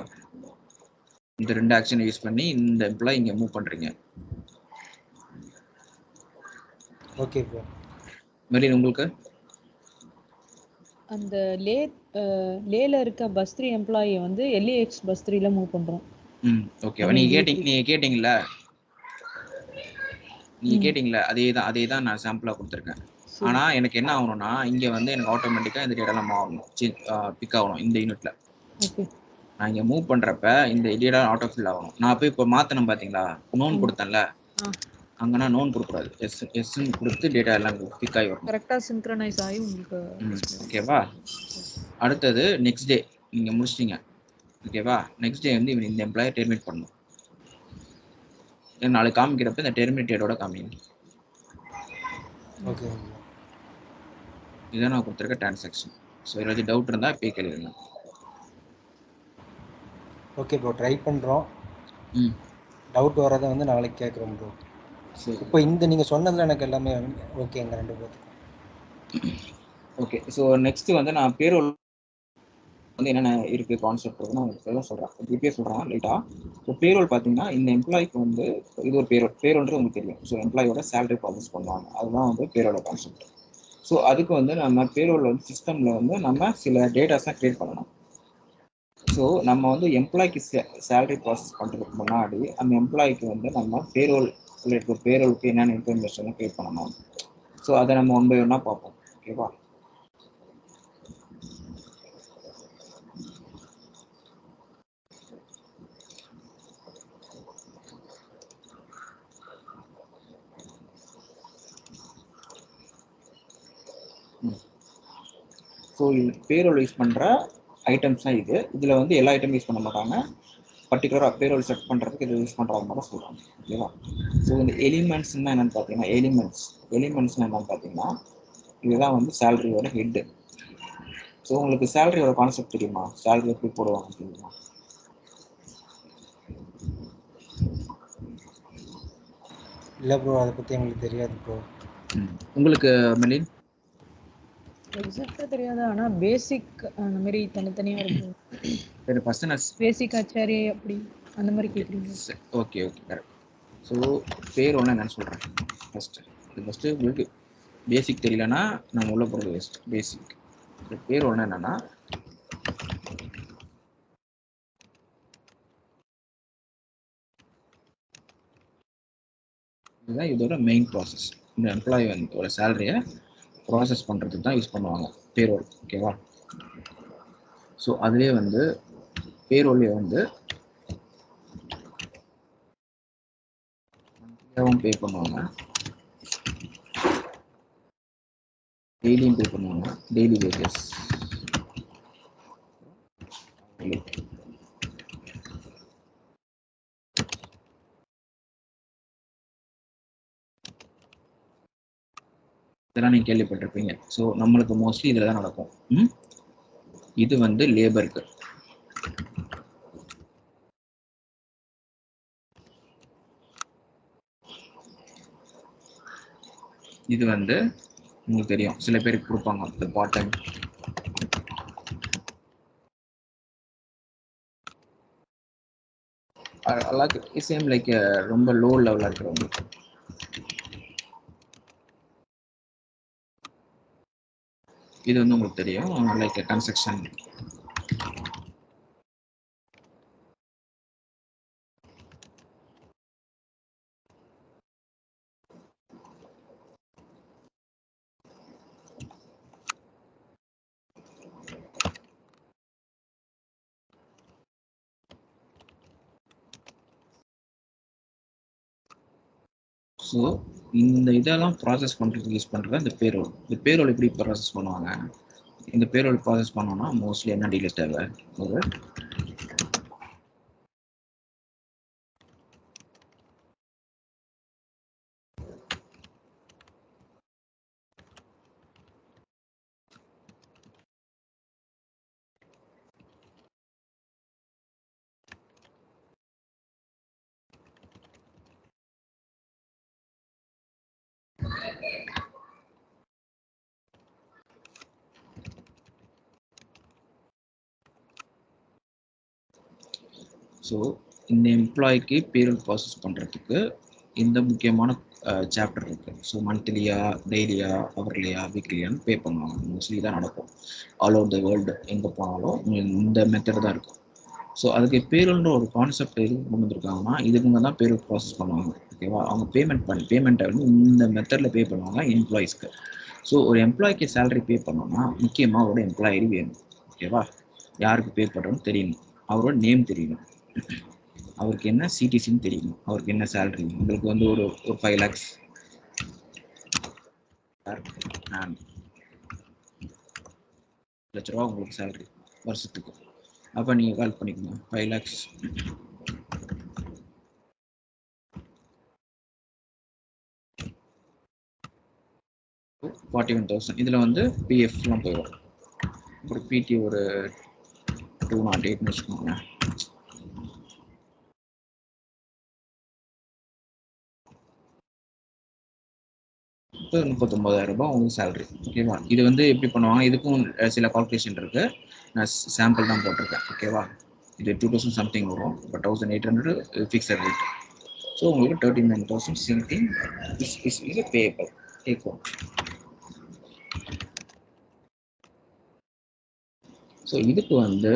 இந்த 2 ஆக்ஷனை யூஸ் பண்ணி இந்த எம்ப்ளாய் இங்கே மூவ் பண்ணுறீங்க. Okay bro. மெரின் உங்களுக்கு அந்த லேல இருக்க பஸ் 3 எம்ப்ளாயி வந்து எல்இஎக்ஸ் பஸ் 3ல மூவ் பண்றோம். ஓகேவா? நீங்க கேட்டீங்கல்ல அதே தான் நான் சாம்பிளா கொடுத்துருக்கேன். ஆனா எனக்கு என்ன ஆகணும்னா இங்க வந்து எனக்கு ஆட்டோமேட்டிக்கா இந்த டேட்டாலாம் மாறணும், பிக் ஆகணும் இந்த யூனிட்ல. ஓகே. நான் இங்க மூவ் பண்றப்ப இந்த டேட்டா ஆட்டோ ஃபில் ஆகணும். நான் போய் இப்போ மாத்தணும் பாத்தீங்களா, நோன் கொடுத்தேன்ல, அங்கன்னா நோன் கொடுக்கூடாது, எஸ்ன்னு கொடுத்து டேட்டா எல்லாம் பிக் ஆகி வரணும். கரெக்டா சிங்க்ரனைஸ் ஆகி உங்களுக்கு. ஓகேவா? அடுத்தது நெக்ஸ்ட் டே நீங்க முடிச்சிட்டீங்க. ஓகேவா? நெக்ஸ்ட் டே வந்து இந்த எம்ப்ளாயர் டெர்மினேட் பண்ணணும். நாளைக்கு காமிக்கிறப்ப இந்த டெர்மினேட்டடோட காமிங்க. ஓகே. இதான் நான் கொடுத்துருக்க டிரான்சாக்ஷன். ஸோ ஏதாவது டவுட் இருந்தால் இப்போ கேளுங்க. ஓகே ப்ரோ, ட்ரை பண்ணுறோம். டவுட் வரதை வந்து நாளைக்கு கேட்குறோம் ப்ரோ. இப்போ இந்த நீங்கள் சொன்னதில் எனக்கு எல்லாமே ஓகேங்க, 2 பேருக்கு. ஓகே. ஸோ நெக்ஸ்ட் வந்து நான் பேரோல் வந்து என்னென்ன இருக்கு கான்செப்ட் இருக்குன்னு உங்களுக்கு சொல்கிறேன், இப்பயே சொல்கிறேன் லைட்டாக. ஸோ பேரோல் பார்த்தீங்கன்னா இந்த எம்ப்ளாய்க்கு வந்து இது ஒரு பேரோல்ன்றது உங்களுக்கு தெரியும். ஸோ எம்ப்ளாயோட சேலரி ப்ராசஸ் பண்ணுவாங்க, அதுதான் வந்து பேரோட கான்செப்ட். ஸோ அதுக்கு வந்து நம்ம பேரோல் வந்து சிஸ்டமில் வந்து நம்ம சில டேட்டாஸாக க்ரியேட் பண்ணணும். ஸோ நம்ம வந்து எம்ப்ளாய்க்கு சேலரி ப்ராசஸ் பண்ணுறதுக்கு முன்னாடி அந்த எம்ப்ளாய்க்கு வந்து நம்ம பேரோலுக்கு என்னென்ன இன்ஃபர்மேஷன் க்ரியேட் பண்ணணும். ஸோ அதை நம்ம ஒன் பை ஒன்னாக பார்ப்போம். ஓகேவா? ஸோ பேரோல் யூஸ் பண்ணுற ஐட்டம்ஸ் தான் இதில் வந்து எல்லா ஐட்டமும் யூஸ் பண்ண மாட்டாங்க, பர்டிகுலராக பேரோல் செட் பண்ணுறதுக்கு இதை யூஸ் பண்ணுறாங்க மட்டும் சொல்கிறாங்க. ஓகேவா? ஸோ இந்த எலிமெண்ட்ஸ்னால் என்னென்னு பார்த்தீங்கன்னா எலிமெண்ட்ஸ்னால் என்னென்னு பார்த்தீங்கன்னா இதுதான் வந்து சேலரியோட ஹெட்டு. ஸோ உங்களுக்கு சேலரியோட கான்செப்ட் தெரியுமா? சேலரி எப்படி போடுவாங்க தெரியுமா? இல்லை ப்ரோ, அதை பற்றி எங்களுக்கு தெரியாது ப்ரோ. உங்களுக்கு மெலின் எக்ஸாக்ட்டா தெரியாது, ஆனா பேசிக் அந்த மாதிரி தனித்தனியா இருக்கும். சரி, ஃபர்ஸ்ட் நான் பேசிக் ஆச்சாரி அப்படி அந்த மாதிரி கேக்குறீங்க? Okay correct. ஸோ பேரோல்னா என்னன்னு சொல்கிறேன். ஃபஸ்ட்டு உங்களுக்கு பேசிக் தெரியலன்னா நம்ம உள்ள போகிறது பேசிக். பேரோல்னா என்னன்னா இதுதான் இதோட மெயின் ப்ராசஸ். இந்த எம்ப்ளாயி வந்து ஒரு சேலரியை ப்ராசஸ் பண்ணுறதுக்கு தான் யூஸ் பண்ணுவாங்க பேரோல். ஓகேவா? ஸோ அதுலேயே வந்து பேரோல்லே வந்து பே பண்ணுவாங்க, டெய்லியும் பே பண்ணுவாங்க, டெய்லி வேஜஸ். இதெல்லாம் நீங்கள் கேள்விப்பட்டிருப்பீங்க. ஸோ நம்மளுக்கு மோஸ்ட்லி இதில் தான் நடக்கும். இது வந்து லேபருக்கு. இது வந்து உங்களுக்கு தெரியும், சில பேருக்கு கொடுப்பாங்க பார்ட் டைம். சேம் லைக் ரொம்ப லோ லெவலில் இருக்கிறவங்களுக்கு. இது வந்து உங்களுக்கு தெரியும், லைக் கன்ஸ்ட்ரக்ஷன். ஸோ இந்த இதெல்லாம் ப்ராசஸ் பண்ணுறதுக்கு யூஸ் பண்ணுறது இந்த பேரோல். இந்த பேரோல் எப்படி ப்ராசஸ் பண்ணுவாங்க? இந்த பேரோல் ப்ராசஸ் பண்ணோம்னா மோஸ்ட்லி என்ன டீலர் தேவை? ஒரு ஸோ இந்த எம்ப்ளாய்க்கு பேரோல் ப்ராசஸ் பண்ணுறதுக்கு இந்த முக்கியமான சாப்டர் இருக்கு. ஸோ மந்த்லியா, டெய்லியா, ஹவர்லியா, வீக்லியான்னு பே பண்ணுவாங்க. மோஸ்ட்லி தான் நடக்கும். ஆல் ஓவர் த வேர்ல்டு எங்கே போனாலும் இந்த மெத்தட் தான் இருக்கும். ஸோ அதுக்கு பேரோல்ன்ற ஒரு கான்செப்ட் எதுக்கு கொண்டு வந்திருக்காங்கன்னா, இதுக்கு தான் பேரோல் ப்ராசஸ் பண்ணுவாங்க. ஓகேவா? அவங்க பேமெண்ட்டை வந்து இந்த மெத்தடில் பே பண்ணுவாங்க எம்ப்ளாயிஸ்க்கு. ஸோ ஒரு எம்ப்ளாய்க்கு சேலரி பே பண்ணோம்னா முக்கியமாக அவரோட எம்ப்ளாயி ஐடி வேணும். ஓகேவா? யாருக்கு பே பண்ணுறோன்னு தெரியணும், அவரோட நேம் தெரியணும், அவருக்கு என்ன சிடிசின்னு தெரியணும், அவருக்கு என்ன சேலரி. உங்களுக்கு வந்து ஒரு 5 lakhs லட்ச ரூபா உங்களுக்கு சேலரி வருஷத்துக்கு. அப்போ நீங்கள் கால் பண்ணிக்கோங்க 5 lakhs 41,000. இதில் வந்து பிஎஃப்லாம் போயிடும். ஒரு பிடி ஒரு 208 வச்சுக்கோங்க. இப்போ 39,000 ரூபாய் உங்களுக்கு சேலரி. ஓகேவா? இது வந்து எப்படி பண்ணுவாங்க, இதுக்கும் சில கால்குலேஷன் இருக்கு. நான் சாம்பிள் தான் போட்டிருக்கேன். ஓகேவா? இது 2000 சம்திங் வரும். இப்போ 1800 ஃபிக்ஸட் ரேட். ஸோ உங்களுக்கு 39,000 something is payable take home. So இதுக்கு வந்து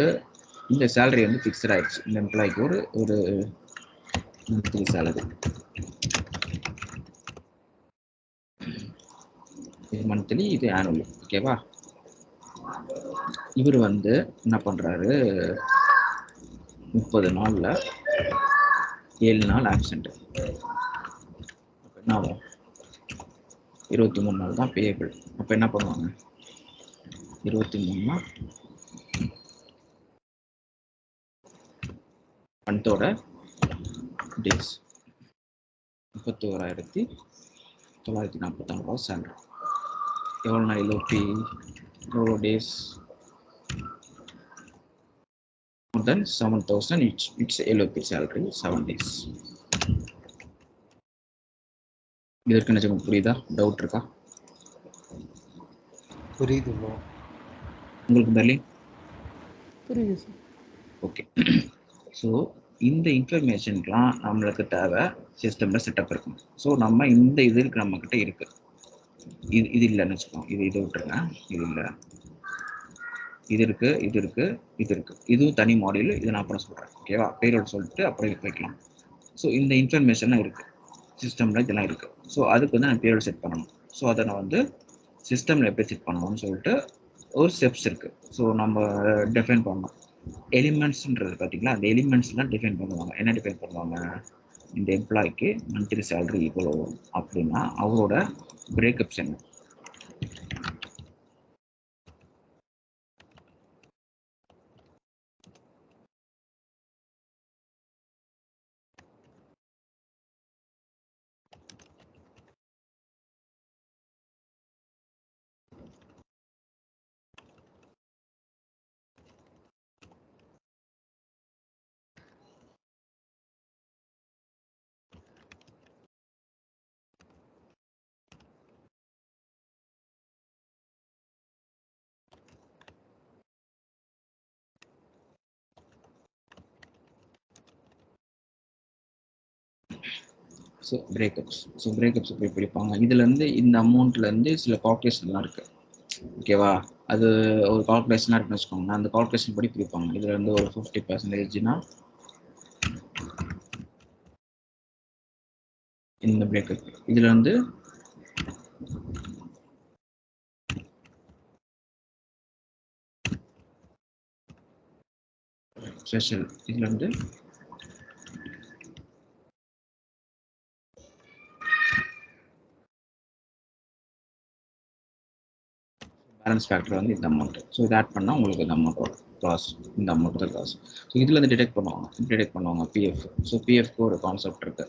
இந்த சேலரி வந்து ஃபிக்ஸட் ஆயிடுச்சு. இந்த எம்ப்ளாய்க்கு ஒரு மந்த்லி சேலரி. இது மந்த்லி, இது ஆனுவலி. ஓகேவா? இவர் வந்து என்ன பண்ணுறாரு, 30 நாளில் 7 நாள் ஆப்சண்ட். என்ன ஆகும்? 23 நாள் தான் பேயபிள். அப்போ என்ன பண்ணுவாங்க, 23 மந்தோட டேஸ் 31,949 ரூபா சேலரி. எவ்வளோ நாள் LOP, எவ்வளோ days? more than 7,000. It's LOP salary 7 days. இதற்கு நிஜம் புரியுதா? டவுட் இருக்கா? புரியுது ப்ரோ. உங்களுக்கு பெர்லின் புரியுது சார். ஓகே. ஸோ இந்த இன்ஃபர்மேஷனுக்குலாம் நம்மளுக்கு தேவை சிஸ்டமில் செட்டப் இருக்கும். ஸோ நம்ம இந்த இது இருக்கு, நம்மக்கிட்ட இருக்கு. இது இல்லைன்னு வச்சுக்கோங்க. இதை விட்டுருங்க. இது இல்லை, இது இருக்கு, இது இருக்கு, இது இருக்கு. இதுவும் தனி மாடியூல். இதை நான் அப்புறம் சொல்கிறேன். ஓகேவா? பேரோட சொல்லிட்டு அப்புறம் வைக்கலாம். ஸோ இந்த இன்ஃபர்மேஷன்லாம் இருக்குது சிஸ்டமில், இதெல்லாம் இருக்குது. ஸோ அதுக்கு வந்து நான் பேரோட செட் பண்ணணும். ஸோ அதை நான் வந்து சிஸ்டமில் எப்படி செட் பண்ணணும்னு சொல்லிட்டு ஒரு ஸ்டெப்ஸ் இருக்குது. ஸோ நம்ம டிஃபைன் பண்ணணும். எலிமெண்ட்ஸ்ன்றது பார்த்தீங்களா, அந்த எலிமெண்ட்ஸ்லாம் டிஃபைன் பண்ணுவாங்க. என்ன டிஃபைன் பண்ணுவாங்க, இந்த எம்ப்ளாய்க்கு மந்த்லி சேலரி இவ்வளோ அப்படின்னா அவரோட பிரேக்கப்ஸ் என்ன. ஸோ பிரேக்கப்ஸ் எப்படி பிடிப்பாங்க, இதுலேருந்து இந்த அமௌண்ட்லேருந்து சில கால்குலேஷன்லாம் இருக்குது. ஓகேவா? அது ஒரு கால்குலேஷனாக இருக்குன்னு வச்சுக்கோங்க. அந்த கால்குலேஷன் படி பிடிப்பாங்க. இதில் வந்து ஒரு 50%னா இந்த பிரேக்கப். இதில் வந்து ஸ்பெஷல். இதில் வந்து பேலன்ஸ் ஃபேக்டர் வந்து இந்த அமௌண்ட். ஸோ இது ஆட் பண்ணால் உங்களுக்கு இந்த அமௌண்ட் வரும். லாஸ் இந்த அமௌண்ட் தான் லாஸ். ஸோ இதில் வந்து டிடெக்ட் பண்ணுவாங்க பிஎஃப். ஸோ பிஎஃப்க்கு ஒரு கான்செப்ட் இருக்கு.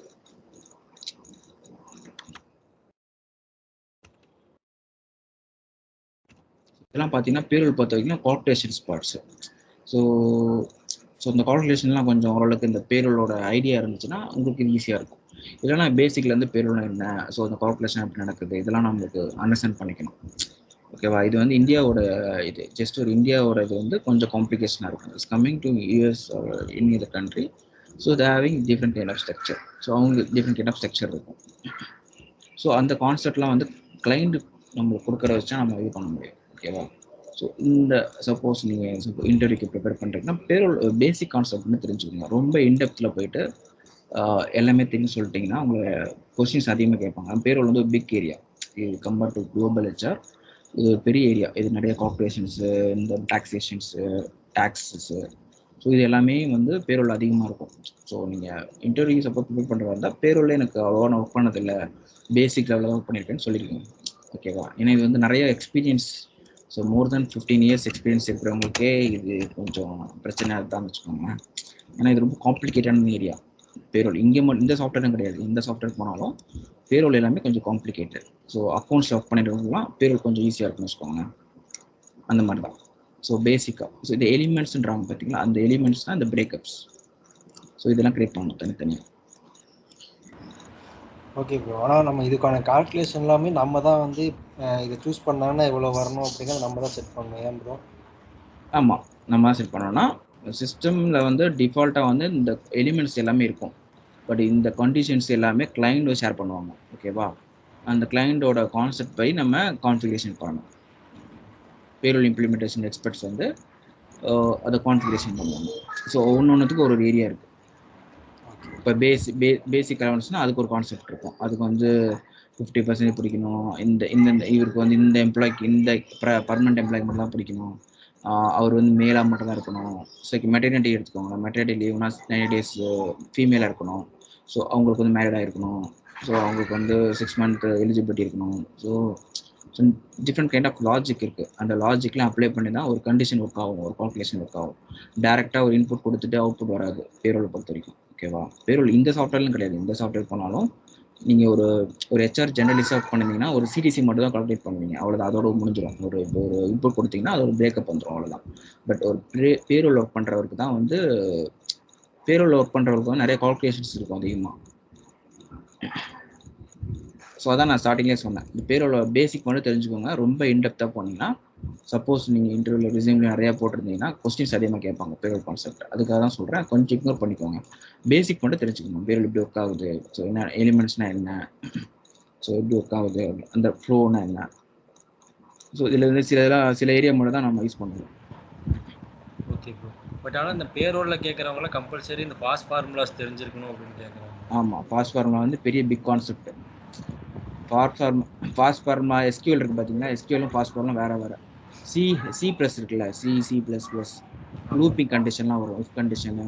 இதெல்லாம் பார்த்தீங்கன்னா பேரோல் பொறுத்த வரைக்கும் கால்குலேஷன் ஸ்பாட்ஸ். ஸோ இந்த கால்குலேஷன்லாம் கொஞ்சம் ஓரளவுக்கு இந்த பேரோலோட ஐடியா இருந்துச்சுன்னா உங்களுக்கு இது ஈஸியாக இருக்கும். இல்லைனா பேசிக்லேருந்து பேரோல் என்ன, ஸோ இந்த கால்குலேஷன் எப்படி நடக்குது, இதெல்லாம் நம்மளுக்கு அண்டர்ஸ்டாண்ட் பண்ணிக்கணும். ஓகேவா? இது வந்து இந்தியாவோட இது ஜஸ்ட் ஒரு இந்தியாவோட இது வந்து கொஞ்சம் காம்ப்ளிகேஷனாக இருக்கும். It's coming to US any other country so they having different kind of structure. So அவங்களுக்கு டிஃப்ரெண்ட் கைண்ட் ஆஃப் ஸ்ட்ரக்சர் இருக்கும். ஸோ அந்த கான்செப்ட்லாம் வந்து கிளைண்ட் நம்மளுக்கு கொடுக்குற வச்சா நம்ம இது பண்ண முடியும். ஓகேவா? ஸோ இந்த சப்போஸ் நீங்கள் இன்டர்வியூக்கு ப்ரிப்பேர் பண்ணுறீங்கன்னா பேரோல் பேசிக் கான்செப்ட்னு தெரிஞ்சுக்கோங்க. ரொம்ப இன்டெப்த்தில் போயிட்டு எல்லாமே தெரிஞ்சு சொல்லிட்டிங்கன்னா உங்களை கொஸ்டின்ஸ் அதிகமாக கேட்பாங்க. பேரோல் வந்து ஒரு பிக் ஏரியா. இது கம்பேர் டு குளோபல் ஹெச்ஆர் இது ஒரு பெரிய ஏரியா. இது நிறைய கார்பரேஷன்ஸு, இந்த டாக்ஸேஷன்ஸு, டாக்ஸஸு, ஸோ இது எல்லாமே வந்து பேரோல் அதிகமாக இருக்கும். ஸோ நீங்கள் இன்டர்வியூ சப்போர்ட் ப்ரிப்பேர் பண்ணுறதா இருந்தால் பேரோலில் எனக்கு அவ்வளோவா நான் ஒர்க் பண்ணதில்லை, பேசிக் லெவலில் ஒர்க் பண்ணியிருக்கேன்னு சொல்லியிருக்கேன். ஓகேவா? ஏன்னா இது வந்து நிறைய எக்ஸ்பீரியன்ஸ். ஸோ மோர் தென் 15 இயர்ஸ் எக்ஸ்பீரியன்ஸ் இருக்கிறவங்களுக்கே இது கொஞ்சம் பிரச்சனையாக இருக்குதான்னு வச்சுக்கோங்க. ஏன்னா இது ரொம்ப காம்ப்ளிகேட்டான ஏரியா. பேரோல் இங்கே இந்த சாஃப்ட்வேரும் கிடையாது, எந்த சாஃப்ட்வேர் போனாலும் பேரோல் எல்லாமே கொஞ்சம் காம்ப்ளிகேட்டட். ஸோ அக்கௌண்ட்ஸ் ஒர்க் பண்ணிடுறவங்கலாம் பேரோல் கொஞ்சம் ஈஸியாக இருக்குன்னு வச்சுக்கோங்க. அந்த மாதிரி தான். ஸோ பேசிக்காக ஸோ இது எலிமெண்ட்ஸ்ன்றாங்க பார்த்தீங்களா, அந்த எலிமெண்ட்ஸ் தான் இந்த பிரேக்கப்ஸ். ஸோ இதெல்லாம் கிரியேட் பண்ணணும் தனித்தனியாக. Okay bro. ஆனால் நம்ம இதுக்கான கால்குலேஷன் எல்லாமே நம்ம தான் வந்து இதை சூஸ் பண்ணாங்கன்னா எவ்வளோ வரணும் அப்படிங்கிறத நம்ம தான் செட் பண்ணணும். ஏன் ப்ரோ? ஆமாம், நம்ம தான் செட் பண்ணோம்னா சிஸ்டமில் வந்து டிஃபால்ட்டாக வந்து இந்த எலிமெண்ட்ஸ் எல்லாமே இருக்கும். பட் இந்த கண்டிஷன்ஸ் எல்லாமே கிளைண்ட் ஷேர் பண்ணுவாங்க. ஓகேவா? அந்த கிளைண்டோட கான்செப்ட் பை நம்ம கான்ஃபிகரேஷன் பண்ணணும். பேரோல் இம்ப்ளிமெண்டேஷன் எக்ஸ்பர்ட்ஸ் வந்து அதை கான்ஃபிகரேஷன் பண்ணுவாங்க. ஸோ ஒவ்வொன்றுத்துக்கு ஒரு ஏரியா இருக்குது. இப்போ பேசிக் அலவன்ஸ்னால் அதுக்கு ஒரு கான்செப்ட் இருக்கும். அதுக்கு வந்து 50% பிடிக்கணும், இந்த இவருக்கு வந்து இந்த எம்ப்ளாய்க்கு இந்த பர்மனெண்ட் எம்ப்ளாய்க்கு மட்டும் தான் பிடிக்கணும், அவர் வந்து மேலாக மட்டும் தான் இருக்கணும். ஸோ மெட்டர்னிட்டி எடுத்துக்கோங்க, மெட்டர்னிட்டி லீவ்னா 90 days ஃபீமேலாக இருக்கணும். ஸோ அவங்களுக்கு வந்து மேரிடாக இருக்கணும். ஸோ அவங்களுக்கு வந்து 6 month எலிஜிபிலிட்டி இருக்கணும். So different kind of logic இருக்குது. அந்த லாஜிக்லாம் அப்ளை பண்ணி தான் ஒரு கண்டிஷன் ஒர்க் ஆகும், ஒரு கால்குலேஷன் ஒர்க் ஆகும். டேரெக்டாக ஒரு இன்புட் கொடுத்துட்டு அவுட்புட் வராது பேரோலை பொறுத்த வரைக்கும். ஓகேவா? பேரோல் இந்த சாஃப்ட்வேர்லாம் கிடையாது. இந்த சாஃப்ட்வேர் போனாலும் நீங்கள் ஒரு ஹெச்ஆர் ஜெனரலிஸ்டாக ஒர்க் பண்ணிங்கன்னா ஒரு சிடிசி மட்டும் தான் கால்குலேட் பண்ணுவீங்க, அவ்வளோதான். அதோட முடிஞ்சிடும். ஒரு இன்புட் கொடுத்தீங்கன்னா அது ஒரு பிரேக்கப் வந்துடும், அவ்வளோதான். பட் ஒரு பேரோல் ஒர்க் பண்ணுறவருக்கு தான் வந்து நிறைய கால்குலேஷன்ஸ் இருக்கும் அதிகமாக. ஸோ அதான் நான் ஸ்டார்டிங்லேயே சொன்னேன், இந்த பேரோட பேசிக் மட்டும் தெரிஞ்சுக்கோங்க. ரொம்ப இன்டெப்த்தாக போனீங்கன்னா சப்போஸ் நீங்கள் இன்டர்வியூவில் ரிசியூமில் நிறையா போட்டிருந்தீங்கன்னா கொஸ்டின்ஸ் அதிகமாக கேட்பாங்க பேரோல் கான்செப்ட். அதுக்காக தான் சொல்கிறேன், கொஞ்சம் இக்னோர் பண்ணிக்கோங்க. பேசிக் மட்டும் தெரிஞ்சுக்கணும். பேரோல் எப்படி ஒர்க் ஆகுது, ஸோ என்ன எலிமெண்ட்ஸ்னால் என்ன, ஸோ எப்படி ஒர்க் ஆகுது, அந்த ஃப்ளோனா என்ன. ஸோ இதில் வந்து சில ஏரியா மட்டும் தான் நம்ம யூஸ் பண்ணுவோம். Okay bro. பட் ஆனால் இந்த பேரோலில் கேட்குறவங்களாம் கம்பல்சரி இந்த பாஸ் ஃபார்முலாஸ் தெரிஞ்சிருக்கணும் அப்படின்னு கேட்குறாங்க. ஆமாம், பாஸ் ஃபார்முலா வந்து பெரிய big concept. Fast formula SQL இருக்குது பார்த்தீங்கன்னா, எஸ்கியூஎலும் பாஸ் ஃபார்முலா வேறு. சி ப்ளஸ் இருக்குல்ல, சி++, லூப்பிங் கண்டிஷன்லாம் வரும். If condition,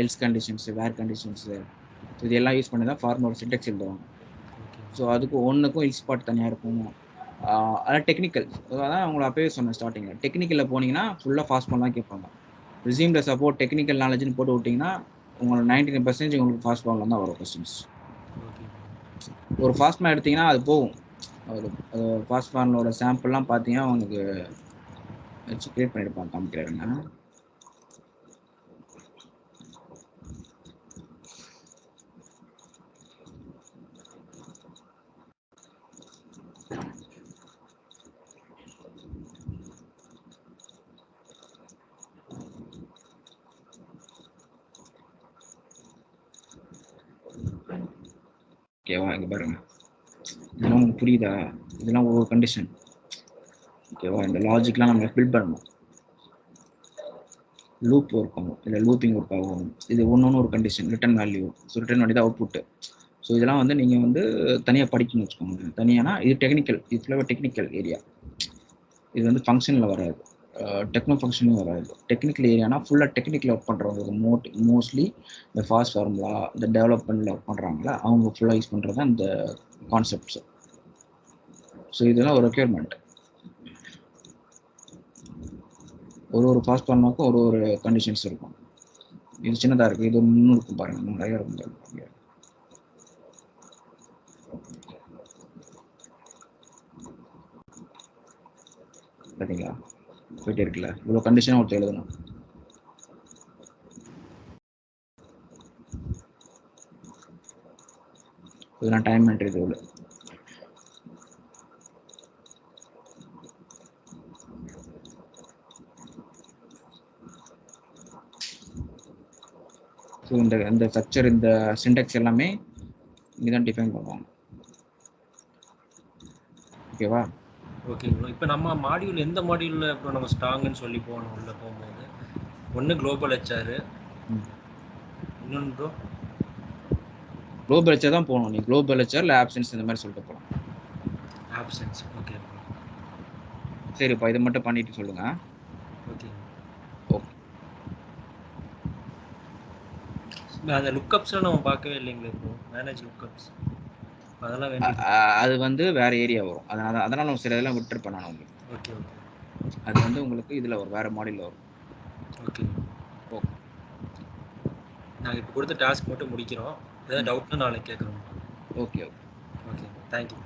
else conditions, where conditions, so இதெல்லாம் யூஸ் பண்ணி தான் ஃபார்முலா சின்டெக்ஸ் எழுதுவாங்க. ஸோ அதுக்கு ஒன்றுக்கும் இல் ஸ்பாட் தனியாக இருக்கும். அதான் டெக்னிக்கல். அதான் உங்களை அப்போவே சொன்னேன் ஸ்டார்டிங்கில், டெக்னிக்கலில் போனீங்கன்னா ஃபுல்லாக ஃபாஸ்ட் ஃபார்ம் தான் கேட்பாங்க. ரிசியூமில் சப்போர்ட் டெக்னிக்கல் நாலேஜ்னு போட்டு விட்டிங்கன்னா உங்களுக்கு 99% உங்களுக்கு ஃபாஸ்ட் ஃபார்மில் தான் வரும் கொஸ்டின்ஸ். ஒரு ஃபாஸ்ட் ஃபார்ம் எடுத்திங்கன்னா அது போகும். அது ஃபாஸ்ட் ஃபார்மோட சாம்பிள்லாம் பார்த்தீங்கன்னா உங்களுக்கு வச்சு கிரியேட் பண்ணியிருப்பாங்க, காமிக்கிறேங்க. ஓகேவா? இங்கே பாருங்க, இதெல்லாம் உங்களுக்கு புரியுதா? இதெல்லாம் ஒவ்வொரு கண்டிஷன். ஓகேவா? இந்த லாஜிக்லாம் நம்ம பில்ட் பண்ணணும். லூப் ஒர்க் ஆகும், இல்லை லூப்பிங் ஒர்க் ஆகும். இது ஒன்று ஒரு condition, return value. So return value தான் அவுட்புட்டு. ஸோ இதெல்லாம் வந்து நீங்கள் வந்து தனியாக படிக்கணும்னு வச்சுக்கோங்க. தனியானா இது டெக்னிக்கல், இது ஃபுல்லாக டெக்னிக்கல் ஏரியா. இது வந்து ஃபங்க்ஷனில் வராது, டெக்னோ ஃபங்க்ஷனும் வராது. டெக்னிக்கல் ஏரியானா ஃபுல்லாக டெக்னிக்கல் ஒர்க் பண்ணுறவங்க மோஸ்ட்லி இந்த ஃபாஸ்ட் ஃபார்முலா, இந்த டெவலப்மெண்ட்டில் ஒர்க் பண்ணுறாங்களா அவங்க ஃபுல்லாக யூஸ் பண்ணுறது தான் இந்த கான்செப்ட்ஸு. ஸோ இதெல்லாம் ஒரு ரெக்யர்மெண்ட். ஒரு ஃபாஸ்ட் ஃபார்முலாவுக்கும் ஒரு கண்டிஷன்ஸ் இருக்கும். இது சின்னதாக இருக்குது, இது இன்னும் இருக்கும் பாருங்கள், இன்னும் நிறையா இருக்கும். பார்த்தீங்களா? போயிட்டே இருக்குல்ல, இவ்வளோ கண்டிஷனாக ஒருத்தர் எழுதணும். இதெல்லாம் டைம் என்ட்ரி ரூல். ஸோ இந்த ஸ்ட்ரக்சர் இந்த சின்டாக்ஸ் எல்லாமே இங்கே தான் டிஃபைன் பண்ணுவாங்க. ஓகேவா? Okay bro. இப்போ நம்ம மாடியூல் எந்த மாடியூலில் இப்போ நம்ம ஸ்ட்ராங்குன்னு சொல்லி போகணும் உள்ளே போகும்போது? ஒன்று குளோபல் ஹெச்ஆர், இன்னொன்று ப்ரோ குளோபல் ஹெச்ஆர் தான் போகணும். நீ குளோபல் ஹெச்ஆர் இல்லை ஆப்ஷன்ஸ் இந்த மாதிரி சொல்லிட்டு போகலாம். ஆப்ஷன்ஸ். Okay bro. சரிப்பா, இதை மட்டும் பண்ணிட்டு சொல்லுங்க. ஓகே. ஓகே. அந்த லுக்கப்ஸ்லாம் நம்ம பார்க்கவே இல்லைங்களே ப்ரோ, மேனேஜ் லுக்கப்ஸ் அதெல்லாம் வேண்டியது. அது வந்து வேற ஏரியா வரும். அதனால நம்ம சில இதெல்லாம் விட்டுருப்பேன் நான் உங்களுக்கு. Okay okay. அது வந்து உங்களுக்கு இதில் ஒரு வேற மாடியில் வரும். Okay okay. நாங்கள் இப்போ கொடுத்த டாஸ்க் மட்டும் முடிக்கிறோம். ஏதாவது டவுட்னா நாளைக்கு கேட்குறோம். Okay okay. Okay, thank you.